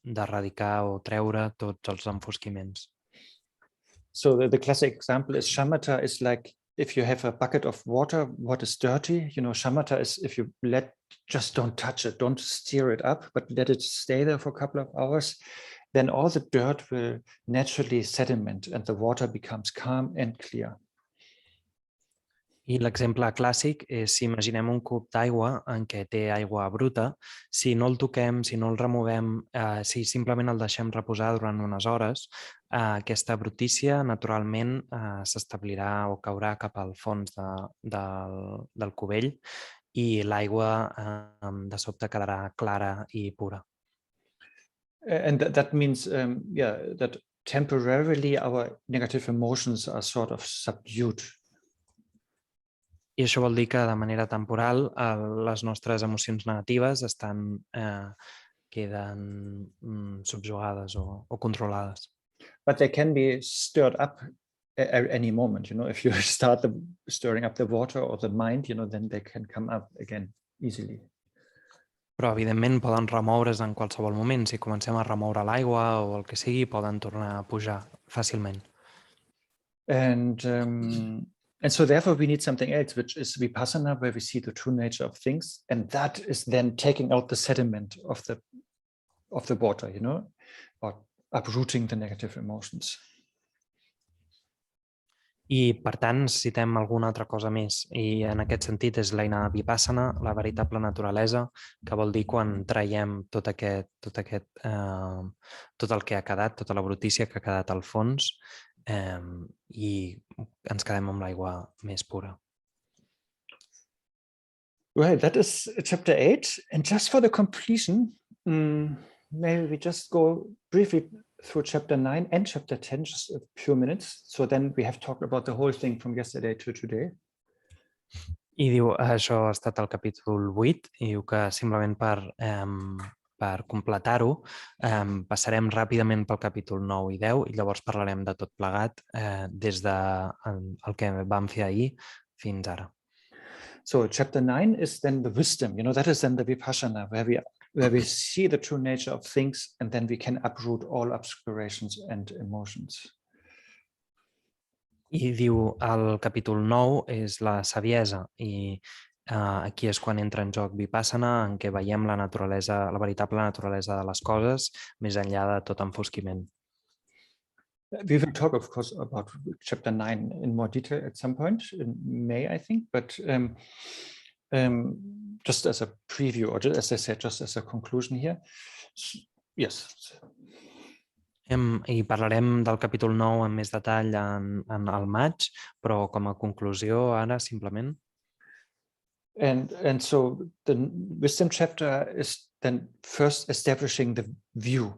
Speaker 2: d'erradicar o treure tots els enfosquiments.
Speaker 1: So the classic example is shamatha is like if you have a bucket of water, what is dirty? Shamatha is if you just don't touch it, don't stir it up, but let it stay there for a couple of hours. Then all the dirt will naturally sediment and the water becomes calm and clear.
Speaker 2: I l'exemple clàssic és si imaginem un cub d'aigua en què té aigua bruta, si no el toquem, si no el removem, si simplement el deixem reposar durant unes hores, aquesta brutícia naturalment s'establirà o caurà cap al fons del cubell i l'aigua de sobte quedarà clara i pura.
Speaker 1: And that means, that temporarily our negative emotions are sort of subdued.
Speaker 2: I això vol dir que de manera temporal les nostres emocions negatives queden subjugades o controlades.
Speaker 1: But they can be stirred up at any moment. If you start stirring up the water or the mind, then they can come up again easily.
Speaker 2: Però, evidentment, poden remoure's en qualsevol moment. Si comencem a remoure l'aigua o el que sigui, poden tornar a pujar fàcilment.
Speaker 1: And so therefore we need something else, which is vipassana, where we see the true nature of things. And that is then taking out the sediment of the water, or uprooting the negative emotions.
Speaker 2: I, per tant, necessitem alguna altra cosa més. I en aquest sentit és l'eina de vipassana, la veritable naturalesa, que vol dir quan traiem tot el que ha quedat, tota la brutícia que ha quedat al fons, i ens quedem amb l'aigua més pura.
Speaker 1: Well, that is chapter 8. And just for the completion, maybe we just go briefly through chapter 9 and chapter 10, just a few minutes. So then we have talked about the whole thing from yesterday to today.
Speaker 2: I diu, això ha estat el capítol 8, i diu que simplement per completar-ho passarem ràpidament pel capítol 9 i 10 i llavors parlarem de tot plegat des del que vam fer ahir fins ara.
Speaker 1: So chapter 9 is then the wisdom, that is then the vipassana, where we see the true nature of things, and then we can uproot all obscurations and emotions.
Speaker 2: I diu, el capítol 9 és la saviesa, i aquí és quan entra en joc vipassana, en què veiem la veritable naturalesa de les coses, més enllà de tot enfosquiment.
Speaker 1: We will talk, of course, about chapter 9 in more detail at some point in May, I think, but just as a preview, or just, as I said, just as a conclusion here. Yes.
Speaker 2: I parlarem del capítol 9 en més detall al maig, però com a conclusió ara simplement.
Speaker 1: And so the wisdom chapter is then first establishing the view.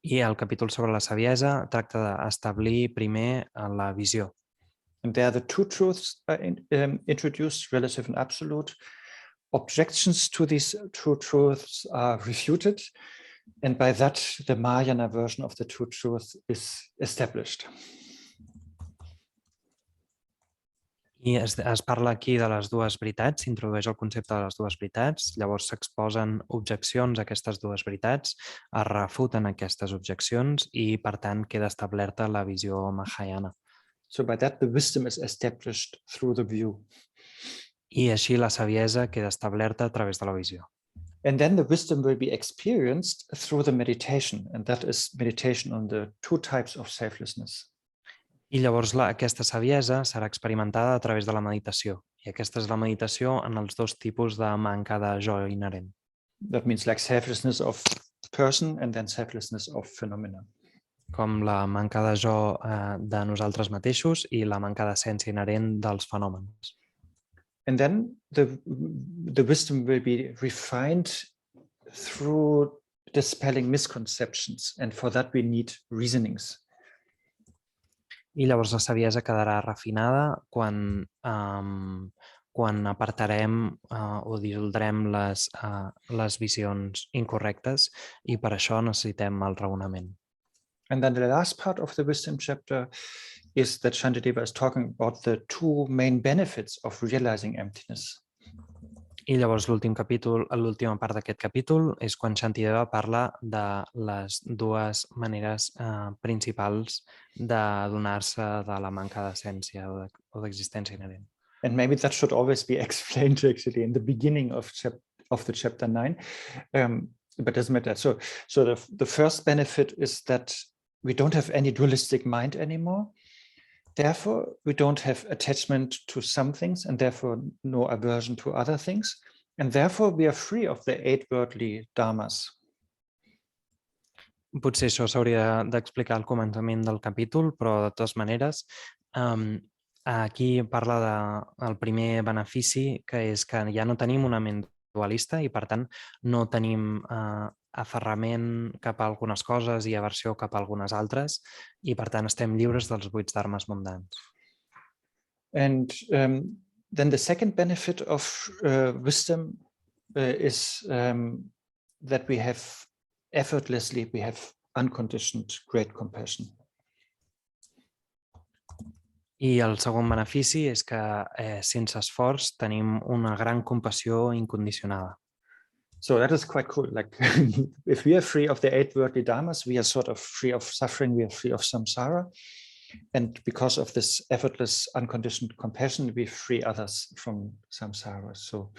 Speaker 2: I el capítol sobre la saviesa tracta d'establir primer la visió.
Speaker 1: And there the two truths are introduced, relative and absolute. Objections to these two truths are refuted. And by that, the Mahayana version of the two truths is established.
Speaker 2: I es parla aquí de les dues veritats, s'introdueix el concepte de les dues veritats, llavors s'exposen objeccions a aquestes dues veritats, es refuten aquestes objeccions i, per tant, queda establerta la visió Mahayana.
Speaker 1: So by that, the wisdom is established through the view.
Speaker 2: I així la saviesa queda establerta a través de la visió.
Speaker 1: And then the wisdom will be experienced through the meditation, and that is meditation on the two types of selflessness.
Speaker 2: I llavors aquesta saviesa serà experimentada a través de la meditació. I aquesta és la meditació en els dos tipus de manca de jo inherent.
Speaker 1: That means like selflessness of person and then selflessness of phenomena.
Speaker 2: Com la manca de jo de nosaltres mateixos i la manca d'essència inherent dels fenòmens.
Speaker 1: And then the wisdom will be refined through dispelling misconceptions, and for that we need reasonings.
Speaker 2: I llavors la saviesa quedarà refinada quan apartarem o dissoldrem les visions incorrectes, i per això necessitem el raonament.
Speaker 1: And then the last part of the wisdom chapter is that Shantideva is talking about the two main benefits of realizing emptiness.
Speaker 2: I llavors l'última part d'aquest capítol és quan Shantideva parla de les dues maneres principals d'adonar-se de la manca d'essència o d'existència inherent.
Speaker 1: And maybe that should always be explained actually in the beginning of the chapter 9, but doesn't matter. So the first benefit is that we don't have any dualistic mind anymore. Therefore, we don't have attachment to some things, and therefore no aversion to other things. And therefore, we are free of the 8 worldly dharmas.
Speaker 2: Potser això s'hauria d'explicar al començament del capítol, però de totes maneres, aquí parla del primer benefici, que és que ja no tenim una ment dualista i, per tant, no tenim aferrament cap a algunes coses i aversió cap a algunes altres, i per tant estem lliures dels 8 dharmes mundans.
Speaker 1: And then the second benefit of wisdom is that we have effortlessly, we have unconditioned great compassion.
Speaker 2: I el segon benefici és que sense esforç tenim una gran compassió incondicionada.
Speaker 1: So that is quite cool. Like if we are free of the 8 worldly dharmas, we are sort of free of suffering, we are free of samsara. And because of this effortless, unconditioned compassion, we free others from samsara. So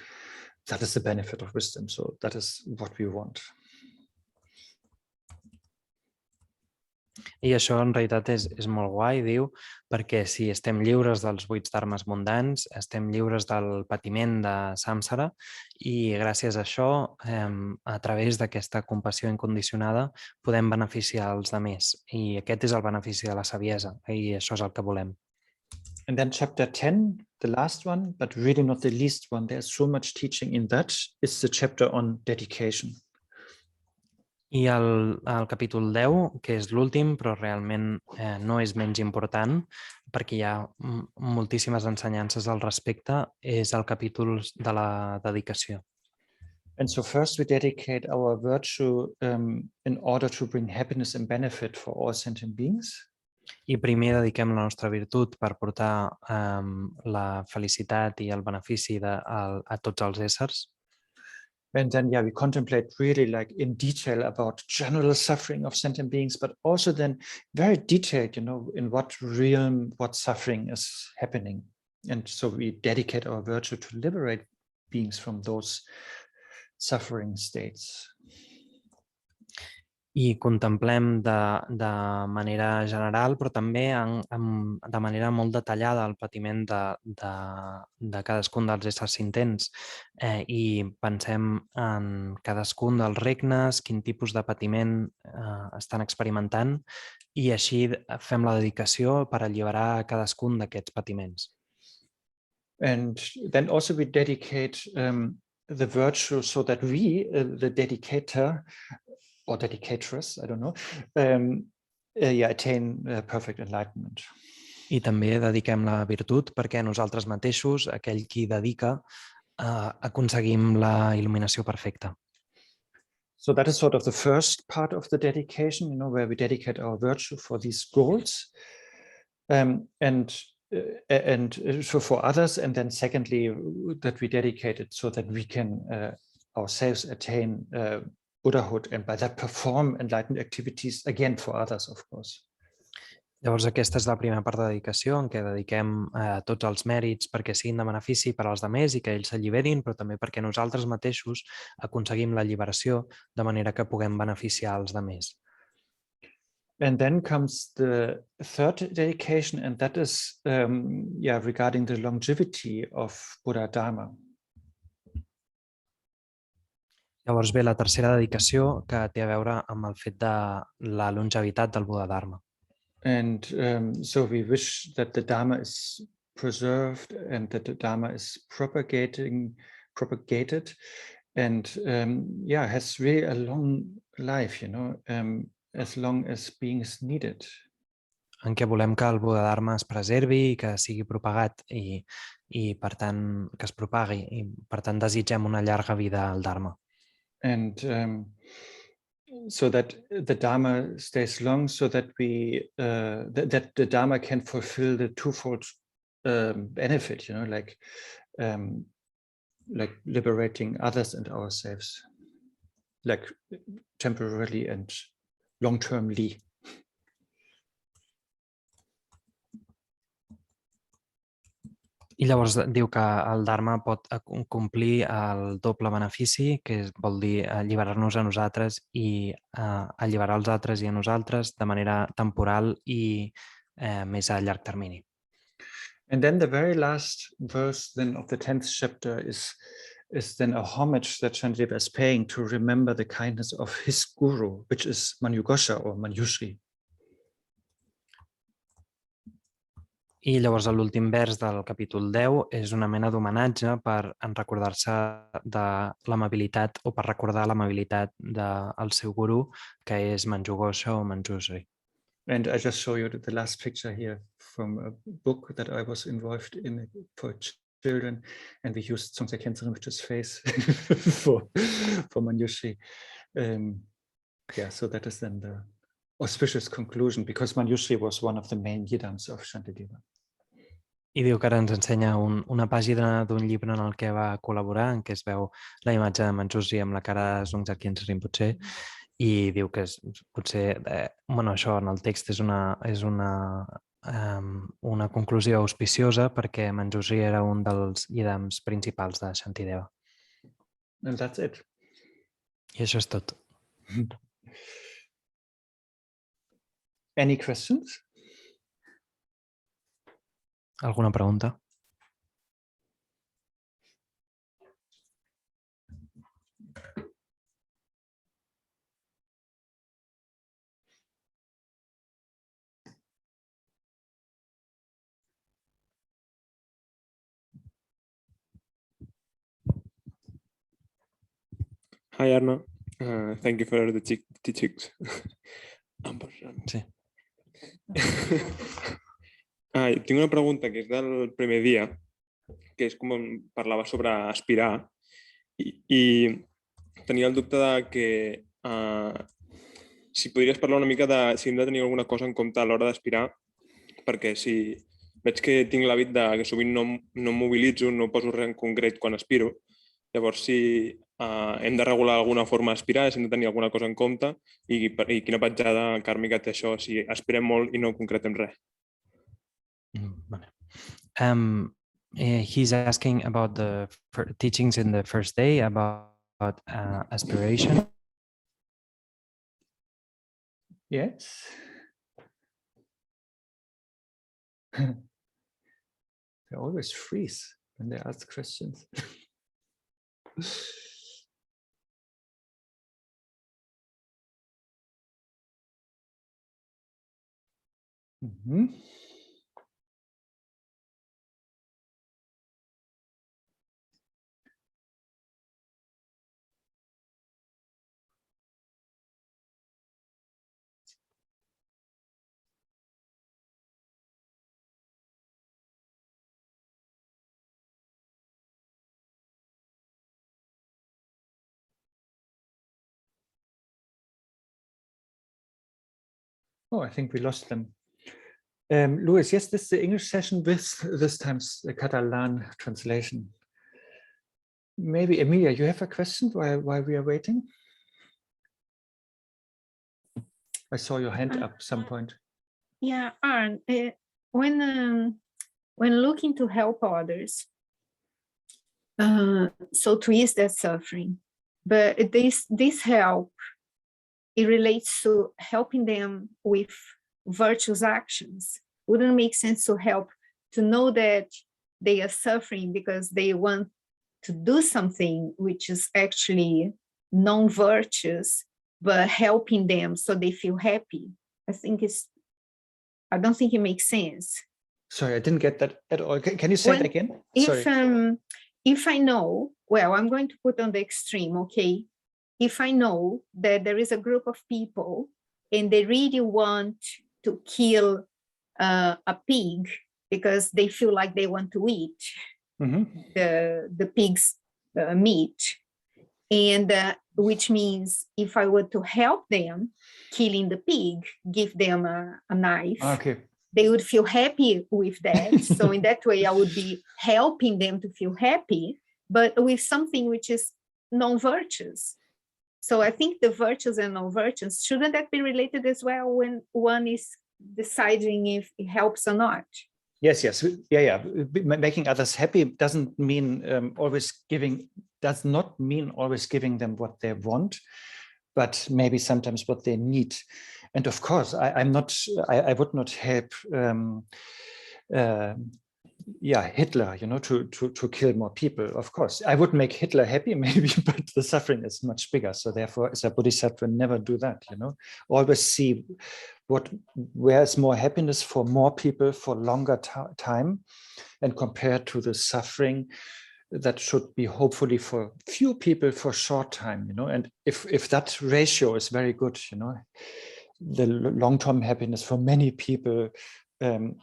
Speaker 1: that is the benefit of wisdom. So that is what we want.
Speaker 2: I això en realitat és molt guai, diu, perquè si estem lliures dels 8 dharmes mundans, estem lliures del patiment de samsara, i gràcies a això, a través d'aquesta compassió incondicionada, podem beneficiar els altres. I aquest és el benefici de la saviesa, i això és el que volem.
Speaker 1: And then chapter 10, the last one, but really not the least one, there's so much teaching in that, is the chapter on dedication.
Speaker 2: I el capítol 10, que és l'últim, però realment no és menys important, perquè hi ha moltíssimes ensenyances al respecte, és el capítol de la dedicació.
Speaker 1: And so first we dedicate our virtue in order to bring happiness and benefit for all sentient beings.
Speaker 2: I primer dediquem la nostra virtut per portar la felicitat i el benefici a tots els éssers.
Speaker 1: And then, we contemplate really like in detail about general suffering of sentient beings, but also then very detailed, in what realm, what suffering is happening. And so we dedicate our virtue to liberate beings from those suffering states.
Speaker 2: I contemplem de manera general, però també de manera molt detallada el patiment de cadascun dels éssers sintents, i pensem en cadascun dels regnes, quin tipus de patiment estan experimentant, i així fem la dedicació per alliberar cadascun d'aquests patiments.
Speaker 1: And then also we dedicate the virtue so that we, the dedicator, or dedicatress, I don't know, attain perfect enlightenment.
Speaker 2: I també dediquem la virtut perquè nosaltres mateixos, aquell qui dedica, aconseguim la il·luminació perfecta.
Speaker 1: So that is sort of the first part of the dedication, where we dedicate our virtue for these goals, and for others, and then secondly, that we dedicate it so that we can ourselves attain Buddhahood, and by that perform enlightened activities again for others, of course.
Speaker 2: Llavors aquesta és la primera part de dedicació, en què dediquem tots els mèrits perquè siguin de benefici per als altres i que ells s'alliberin, però també perquè nosaltres mateixos aconseguim la lliberació de manera que puguem beneficiar els altres.
Speaker 1: And then comes the third dedication, and that is regarding the longevity of Buddha Dharma.
Speaker 2: Llavors ve la tercera dedicació, que té a veure amb el fet de la longevitat del Buddha Dharma.
Speaker 1: And so we wish that the Dharma is preserved and that the Dharma is propagated, and yeah, has really a long life, as long as being is needed.
Speaker 2: En què volem que el Bodhidharma es preservi i que sigui propagat i per tant que es propagui i per tant desitgem una llarga vida al Dharma.
Speaker 1: And so that the Dharma stays long, so that that the Dharma can fulfill the twofold benefit, like liberating others and ourselves, like temporarily and long-termly.
Speaker 2: I llavors diu que el Dharma pot complir el doble benefici, que vol dir alliberar-nos a nosaltres i alliberar els altres i a nosaltres de manera temporal i més a llarg termini.
Speaker 1: And then the very last verse then of the 10th chapter is then a homage that Shantideva is paying to remember the kindness of his guru, which is Manjughosha or Manjushri.
Speaker 2: I llavors l'últim vers del capítol 10 és una mena d'homenatge per recordar-se de l'amabilitat o per recordar l'amabilitat del seu guru, que és Manjughosha o Manjushri.
Speaker 1: And I just show you the last picture here from a book that I was involved in for children, and we used Tsongtse Khyentse Rinpoche's face for Manjushri. Yeah, so that is then the auspicious conclusion, because Manjushri was one of the main yidams of Shantideva.
Speaker 2: I diu que ara ens ensenya una pàgina d'un llibre en el que va col·laborar, en què es veu la imatge de Manjushri amb la cara de Tsongtse Khyentse Rinpoche, i diu que potser, això en el text és una conclusió auspiciosa perquè Manjushri era un dels yidams principals de Shantideva.
Speaker 1: And that's it.
Speaker 2: I això és tot.
Speaker 1: Any questions?
Speaker 2: Alguna pregunta?
Speaker 3: Hi, Arne. Thank you for the teachings.
Speaker 2: Sí.
Speaker 3: Tinc una pregunta que és del primer dia, que és com parlava sobre aspirar, i tenia el dubte de que si podries parlar una mica de si hem de tenir alguna cosa en compte a l'hora d'aspirar, perquè si veig que tinc l'hàbit de que sovint no mobilitzo, no poso res en concret quan aspiro, llavors si hem de regular alguna forma d'aspirar, si hem de tenir alguna cosa en compte i quina petjada kàrmica té això, si aspirem molt i no concretem res.
Speaker 2: Vale. He's asking about the teachings in the first day about aspiration.
Speaker 1: Yes. They always freeze when they ask questions. Mm-hmm. Oh, I think we lost them. Louis, yes, this is the English session with this time's Catalan translation. Maybe Emilia, you have a question while we are waiting? I saw your hand up at some point.
Speaker 4: Yeah, Arne, when looking to help others, so to ease their suffering, but this help, it relates to helping them with virtuous actions. Wouldn't it make sense to help, to know that they are suffering because they want to do something which is actually non-virtuous, but helping them so they feel happy? I don't think it makes sense.
Speaker 1: Sorry, I didn't get that at all. Can you say it again?
Speaker 4: If I know, well, I'm going to put on the extreme, okay? If I know that there is a group of people and they really want to kill a pig because they feel like they want to eat the pig's meat, and which means if I were to help them killing the pig, give them a knife,
Speaker 1: okay,
Speaker 4: they would feel happy with that. So in that way, I would be helping them to feel happy, but with something which is non-virtuous. So I think the virtues and non-virtues, shouldn't that be related as well when one is deciding if it helps or not?
Speaker 1: Yes, yeah. Making others happy doesn't mean does not mean always giving them what they want, but maybe sometimes what they need. And of course, I would not help Hitler, to kill more people. Of course, I would make Hitler happy, maybe, but the suffering is much bigger. So therefore, as a Bodhisattva, never do that. Always see where is more happiness for more people for longer time, and compared to the suffering that should be hopefully for few people for short time. And if that ratio is very good, the long-term happiness for many people. And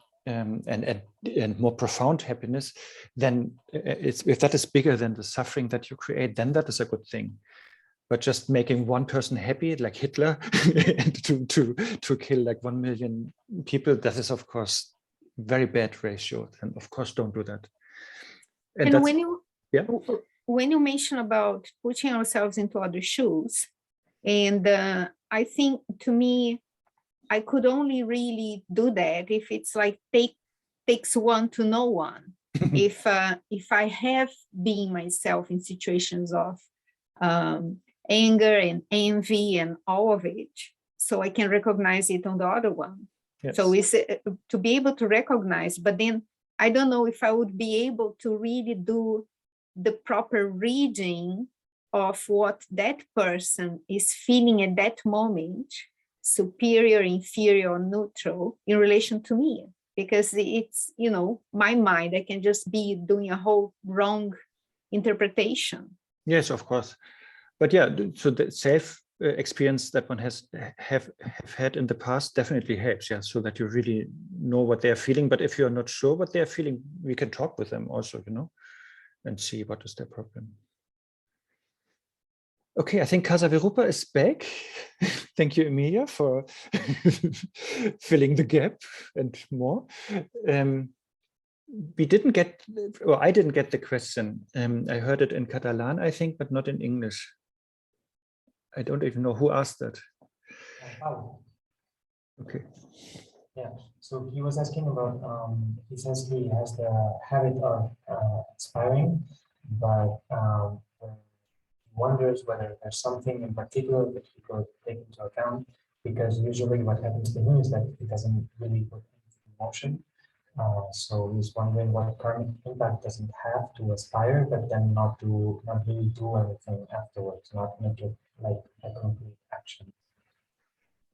Speaker 1: more profound happiness, then if that is bigger than the suffering that you create, then that is a good thing. But just making one person happy, like Hitler, and to kill like 1 million people, that is of course very bad ratio. And of course, don't do that.
Speaker 4: And when you mention about putting ourselves into other shoes, and I think to me, I could only really do that if it's like takes one to know one. If I have been myself in situations of anger and envy and all of it, so I can recognize it on the other one. Yes. So it's to be able to recognize, but then I don't know if I would be able to really do the proper reading of what that person is feeling at that moment, superior, inferior, or neutral in relation to me, because it's, my mind, I can just be doing a whole wrong interpretation.
Speaker 1: Yes, of course. But yeah, so the self experience that one have had in the past definitely helps, yeah, so that you really know what they're feeling. But if you're not sure what they're feeling, we can talk with them also, and see what is their problem. Okay, I think Casa Virupa is back. Thank you, Emilia, for filling the gap and more. We didn't get, or I didn't get the question. I heard it in Catalan, I think, but not in English. I don't even know who asked that. Okay.
Speaker 5: Yeah, so he was asking about, he says he has the habit of aspiring, but wonders whether there's something in particular that he could take into account, because usually what happens to him is that he doesn't really put anything in motion. So he's wondering what karmic impact does it have to aspire, but then not really do anything afterwards, not make it like a complete action.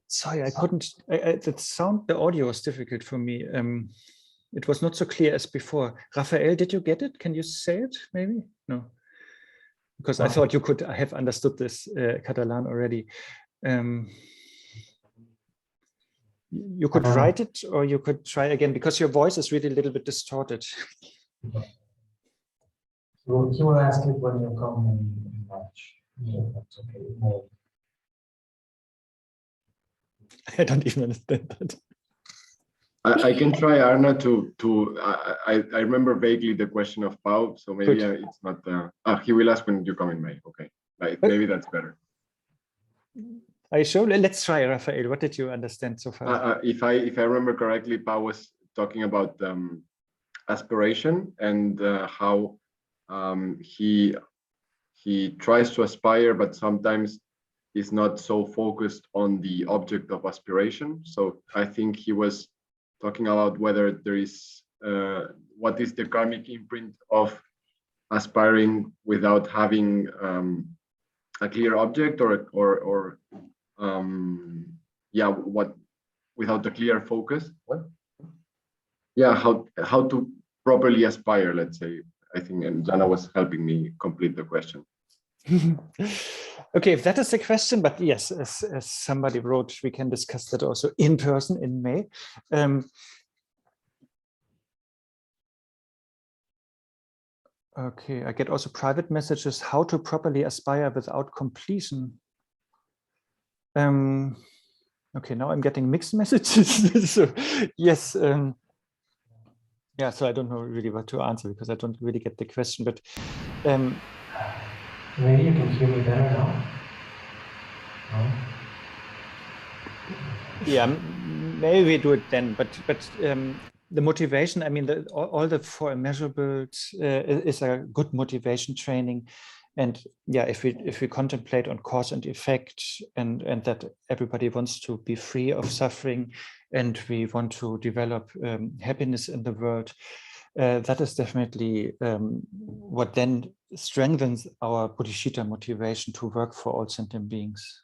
Speaker 1: Sorry, I couldn't. The audio was difficult for me. It was not so clear as before. Raphael, did you get it? Can you say it? Maybe no. Because I thought you could have understood this Catalan already. You could write it, or you could try again, because your voice is really a little bit distorted.
Speaker 5: He will ask it when you come in March. Yeah, that's okay.
Speaker 1: I don't even understand that.
Speaker 6: I can try, Arne, I remember vaguely the question of Pau, so maybe it's not, he will ask when you come in May, okay. Maybe that's better.
Speaker 1: Are you sure? Let's try, Raphael. What did you understand so far?
Speaker 6: If I remember correctly, Pau was talking about aspiration and how he tries to aspire, but sometimes is not so focused on the object of aspiration. So I think he was talking about whether there is, what is the karmic imprint of aspiring without having a clear object, or yeah, what, without a clear focus. What? yeah, how to properly aspire, let's say. I think, and Jana was helping me complete the question.
Speaker 1: Okay, if that is the question, but yes, as somebody wrote, we can discuss that also in person in May. Okay, I get also private messages, how to properly aspire without completion. Okay, now I'm getting mixed messages. So, yes, yeah, so I don't know really what to answer because I don't really get the question, but
Speaker 5: maybe you can hear me better now. No?
Speaker 1: yeah, maybe we do it then, but the motivation, I mean, all the four immeasurables is a good motivation training. And yeah, if we contemplate on cause and effect and that everybody wants to be free of suffering and we want to develop happiness in the world, that is definitely what then strengthens our bodhichitta motivation to work for all sentient beings.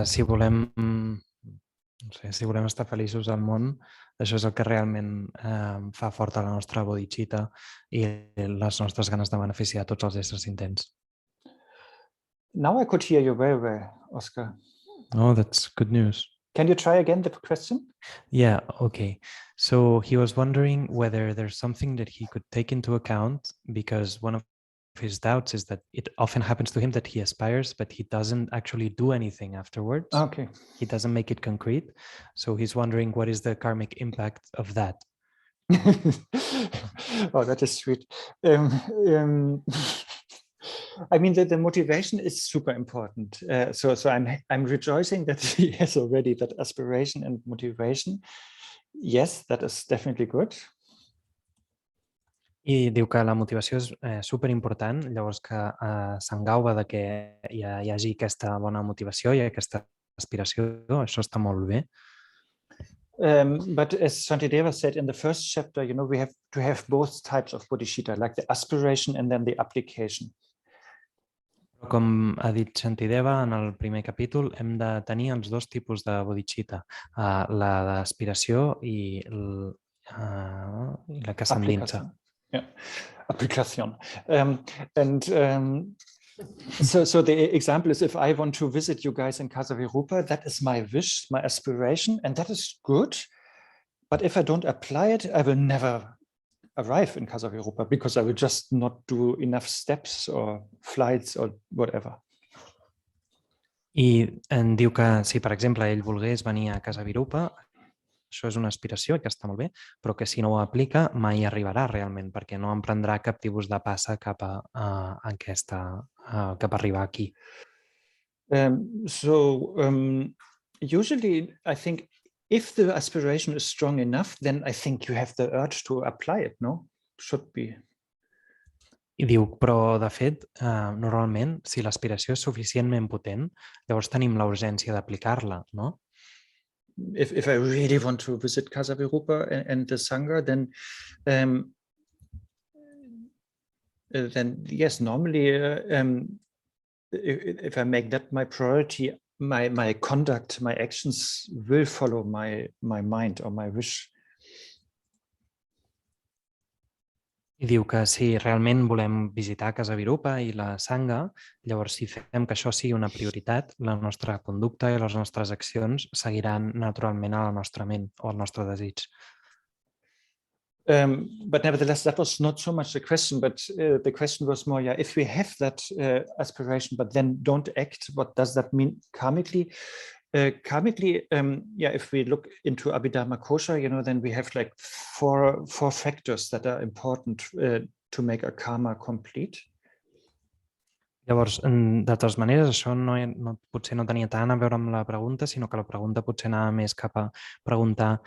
Speaker 2: Si volem, no sé, si volem estar feliços al món, això és el que realment fa forta la nostra bodhichitta i les nostres ganes de beneficiar tots els éssers intents.
Speaker 1: Now I could hear you very well, Oscar.
Speaker 2: Oh, that's good news.
Speaker 1: Can you try again the question?
Speaker 2: Yeah, okay. So he was wondering whether there's something that he could take into account, because one of his doubts is that it often happens to him that he aspires, but he doesn't actually do anything afterwards.
Speaker 1: Okay.
Speaker 2: He doesn't make it concrete. So he's wondering what is the karmic impact of that.
Speaker 1: Oh, that is sweet. I mean, the motivation is super important. So I'm rejoicing that he has already that aspiration and motivation. Yes, that is definitely good.
Speaker 2: I diu que la motivació és superimportant, llavors que s'engauva de que hi hagi aquesta bona motivació i aquesta aspiració, això està molt bé.
Speaker 1: But as Shantideva said in the first chapter, you know, we have to have both types of bodhicitta, like the aspiration and then the application.
Speaker 2: Com ha dit Shantideva en el primer capítol, hem de tenir els dos tipus de bodhicitta, la d'aspiració i la que s'endinsa.
Speaker 1: Yeah, application. So the example is, if I want to visit you guys in Kasavirupa, that is my wish, my aspiration, and that is good. But if I don't apply it, I will never arrive in Kasavirupa because I will just not do enough steps or flights or whatever.
Speaker 2: I en diu que si, per exemple, ell volgués venir a Kasavirupa, això és una aspiració que està molt bé, però que si no ho aplica mai arribarà realment, perquè no emprendrà cap tipus de passa cap a arribar aquí.
Speaker 1: Usually I think if the aspiration is strong enough, then I think you have the urge to apply it, no? Should be.
Speaker 2: I diu, però de fet, normalment, si l'aspiració és suficientment potent, llavors tenim la urgència d'aplicar-la, no?
Speaker 1: If I really want to visit Kasavirupa and the Sangha, then yes, normally if I make that my priority, my conduct, my actions will follow my mind or my wish.
Speaker 2: I diu que si realment volem visitar Kasavirupa i la Sangha, llavors si fem que això sigui una prioritat, la nostra conducta i les nostres accions seguiran naturalment a la nostra ment o al nostre desig.
Speaker 1: But nevertheless, that was not so much the question, but the question was more, yeah, if we have that aspiration, but then don't act, what does that mean karmically? Karmically, yeah, if we look into Abhidharma Kosha, you know, then we have like four factors that are important to make a karma complete.
Speaker 2: Llavors, de totes maneres, això potser no tenia tant a veure amb la pregunta, sinó que la pregunta potser anava més cap a preguntar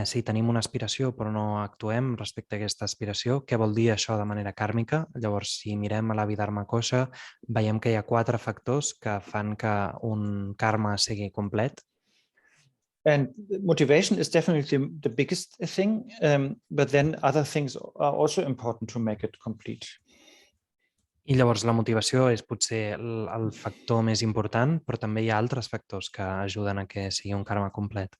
Speaker 2: si tenim una aspiració però no actuem respecte a aquesta aspiració, què vol dir això de manera kàrmica? Llavors, si mirem a l'Abhidharma Kosha, veiem que hi ha 4 factors que fan que un karma sigui complet.
Speaker 1: And motivation is definitely the biggest thing, but then other things are also important to make it complete.
Speaker 2: I llavors la motivació és potser el factor més important, però també hi ha altres factors que ajuden a que sigui un karma complet.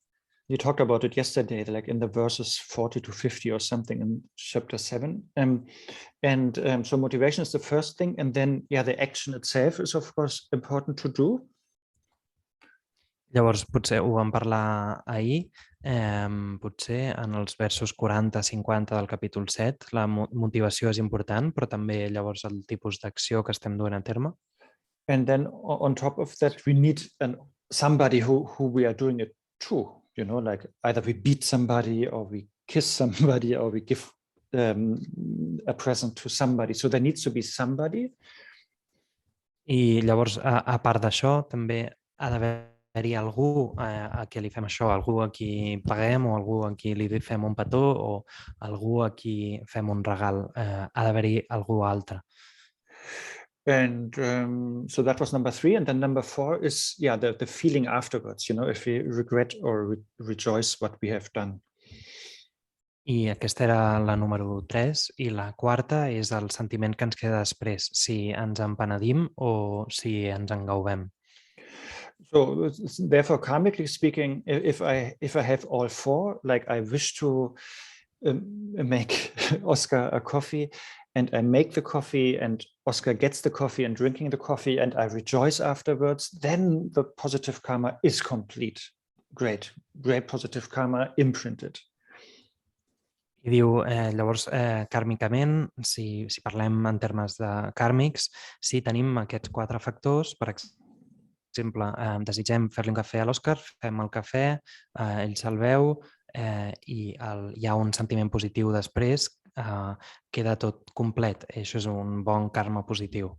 Speaker 1: You talked about it yesterday, like in the verses 40 to 50 or something in chapter 7. So motivation is the first thing, and then the action itself is of course important to do.
Speaker 2: Llavors, potser ho vam parlar ahir, potser en els versos 40-50 del capítol 7, la motivació és important, però també llavors el tipus d'acció que estem duent a terme.
Speaker 1: And then on top of that, we need somebody who we are doing it to, like either we beat somebody or we kiss somebody or we give a present to somebody. So there needs to be somebody.
Speaker 2: I llavors, a part d'això, també ha d'haver-hi algú a qui li fem això, algú a qui paguem o algú a qui li fem un petó o algú a qui fem un regal. Ha d'haver-hi algú altre.
Speaker 1: And so that was number 3. And then number 4 is, the feeling afterwards, if we regret or rejoice what we have done.
Speaker 2: I aquesta era la número 3. I la quarta és el sentiment que ens queda després, si ens en penedim o si ens en gaudem.
Speaker 1: So therefore, karmically speaking, if I have all 4, like I wish to make Oscar a coffee, and I make the coffee and Oscar gets the coffee and drinking the coffee and I rejoice afterwards, then the positive karma is complete. Great positive karma imprinted.
Speaker 2: I diu, llavors, kàrmicament, si parlem en termes de kàrmics, si tenim aquests 4 factors, per exemple, desitgem fer-li un cafè a l'Òscar, fem el cafè, ell se'l veu i hi ha un sentiment positiu després, queda tot complet. Això és un bon karma positiu.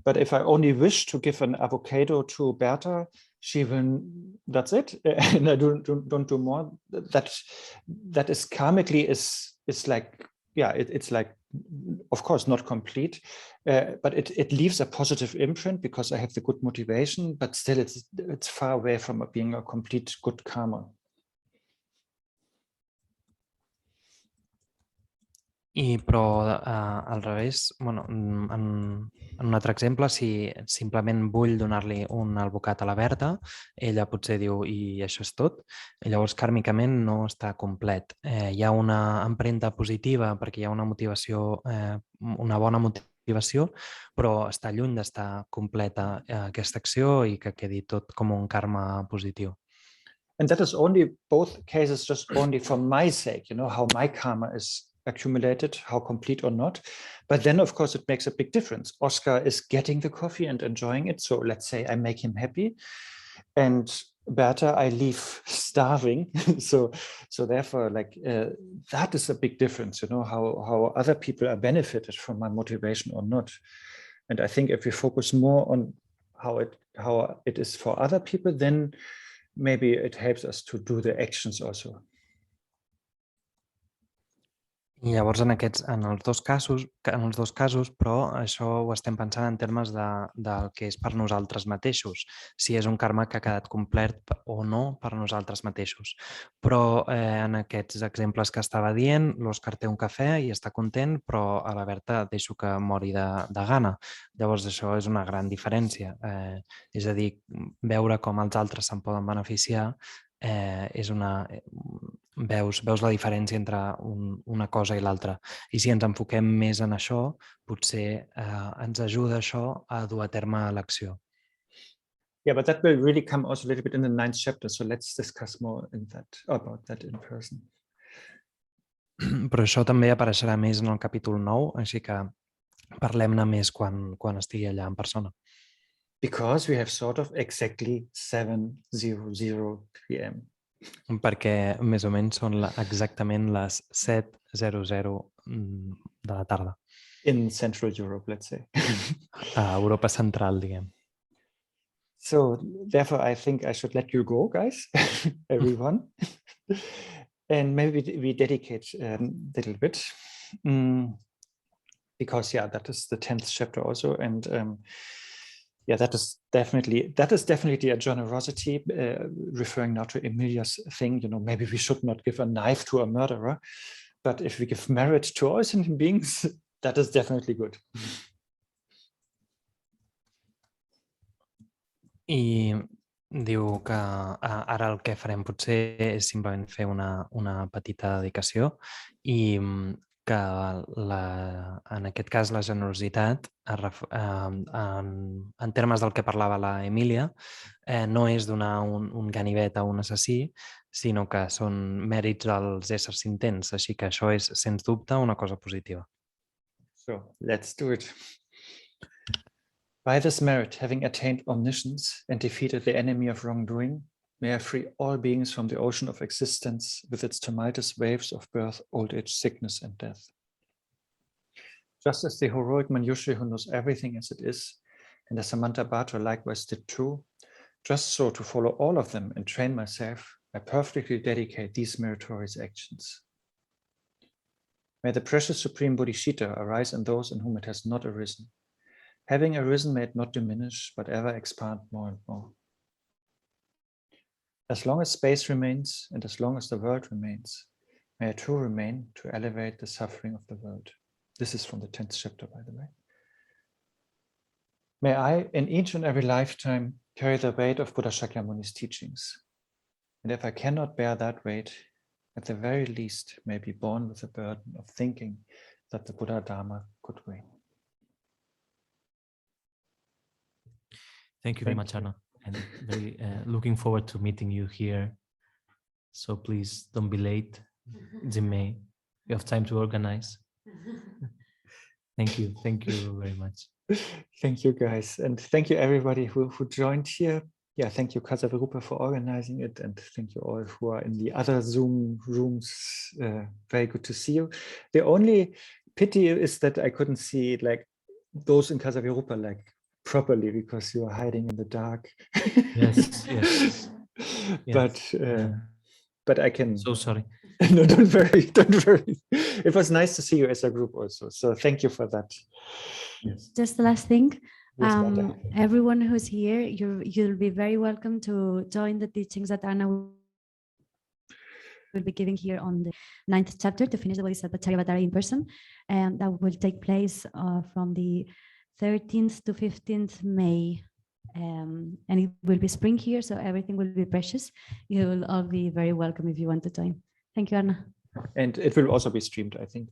Speaker 1: But if I only wish to give an avocado to Berta, she will, that's it, and I don't do more. That is karmically is like, it's like, of course, not complete, but it leaves a positive imprint because I have the good motivation, but still it's far away from being a complete good karma.
Speaker 2: Però al revés, en un altre exemple, si simplement vull donar-li un albocat a la Berta, ella potser diu, i això és tot, i llavors kàrmicament no està complet. Hi ha una empremta positiva perquè hi ha una motivació, una bona motivació, però està lluny d'estar completa aquesta acció i que quedi tot com un karma positiu.
Speaker 1: And that is only both cases just only for my sake, how my karma is accumulated, how complete or not. But then, of course, it makes a big difference. Oscar is getting the coffee and enjoying it. So let's say I make him happy. And Berta, I leave starving. So therefore, like that is a big difference, how other people are benefited from my motivation or not. And I think if we focus more on how it is for other people, then maybe it helps us to do the actions also.
Speaker 2: I llavors en els dos casos, però això ho estem pensant en termes del que és per nosaltres mateixos, si és un karma que ha quedat complet o no per nosaltres mateixos. Però en aquests exemples que estava dient, l'Òscar té un cafè i està content, però a la Berta deixo que mori de gana. Llavors això és una gran diferència. És a dir, veure com els altres se'n poden beneficiar veus la diferència entre una cosa i l'altra. I si ens enfoquem més en això, potser ens ajuda això a dur a terme l'acció.
Speaker 1: Yeah, but that will really come also a little bit in the 9th chapter. So let's discuss more about that in person.
Speaker 2: Però això també apareixerà més en el capítol 9, així que parlem-ne més quan estigui allà en persona.
Speaker 1: Because we have sort of exactly 7:00 p.m.
Speaker 2: Perquè més o menys són exactament les 7:00 de la tarda.
Speaker 1: In Central Europe, let's say.
Speaker 2: A Europa Central, diguem.
Speaker 1: So therefore, I think I should let you go, guys, everyone. And maybe we dedicate a little bit. Because, that is the 10th chapter also. And that is definitely a generosity, referring now to Emilia's thing. Maybe we should not give a knife to a murderer, but if we give merit to all sentient beings, that is definitely good.
Speaker 2: I Diu que ara el que farem potser és simplement fer una petita dedicació i que en aquest cas la generositat, en termes del que parlava la Emília, no és donar un ganivet a un assassí, sinó que són mèrits dels éssers intents, així que això és, sens dubte, una cosa positiva.
Speaker 1: So, let's do it. By this merit, having attained omniscience and defeated the enemy of wrongdoing, may I free all beings from the ocean of existence with its tumultuous waves of birth, old age, sickness, and death. Just as the heroic Manjushri who knows everything as it is, and as Shantideva likewise did too, just so to follow all of them and train myself, I perfectly dedicate these meritorious actions. May the precious supreme bodhichitta arise in those in whom it has not arisen. Having arisen, may it not diminish, but ever expand more and more. As long as space remains, and as long as the world remains, may I too remain to elevate the suffering of the world. This is from the 10th chapter, by the way. May I, in each and every lifetime, carry the weight of Buddha Shakyamuni's teachings. And if I cannot bear that weight, at the very least, may be born with the burden of thinking that the Buddha Dharma could reign.
Speaker 7: Thank you very much, Arne, and very looking forward to meeting you here. So please don't be late. It's in May. We have time to organize. Thank you very much.
Speaker 1: Thank you, guys, and thank you everybody who joined here. Yeah, thank you, Kasavirupa, for organizing it, and thank you all who are in the other Zoom rooms. Very good to see you. The only pity is that I couldn't see like those in Kasavirupa like properly because you are hiding in the dark.
Speaker 7: Yes.
Speaker 1: But I can.
Speaker 7: So sorry.
Speaker 1: No, don't worry. It was nice to see you as a group also. So thank you for that.
Speaker 7: Yes.
Speaker 8: Just the last thing.
Speaker 1: Yes,
Speaker 8: Everyone who's here, you'll be very welcome to join the teachings that Arne will be giving here on the 9th chapter to finish the Bodhicharyavatar in person, and that will take place from the 13th to 15th May. And it will be spring here, so everything will be precious. You will all be very welcome if you want to join. Thank you, Arne.
Speaker 1: And it will also be streamed, I think.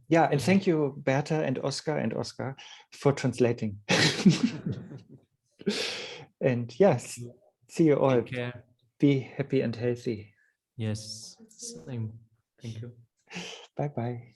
Speaker 1: Yeah, and thank you, Berta and Oscar for translating. And yes, see you all.
Speaker 7: Take care.
Speaker 1: Be happy and healthy.
Speaker 7: Yes, same. Thank you.
Speaker 1: Bye-bye.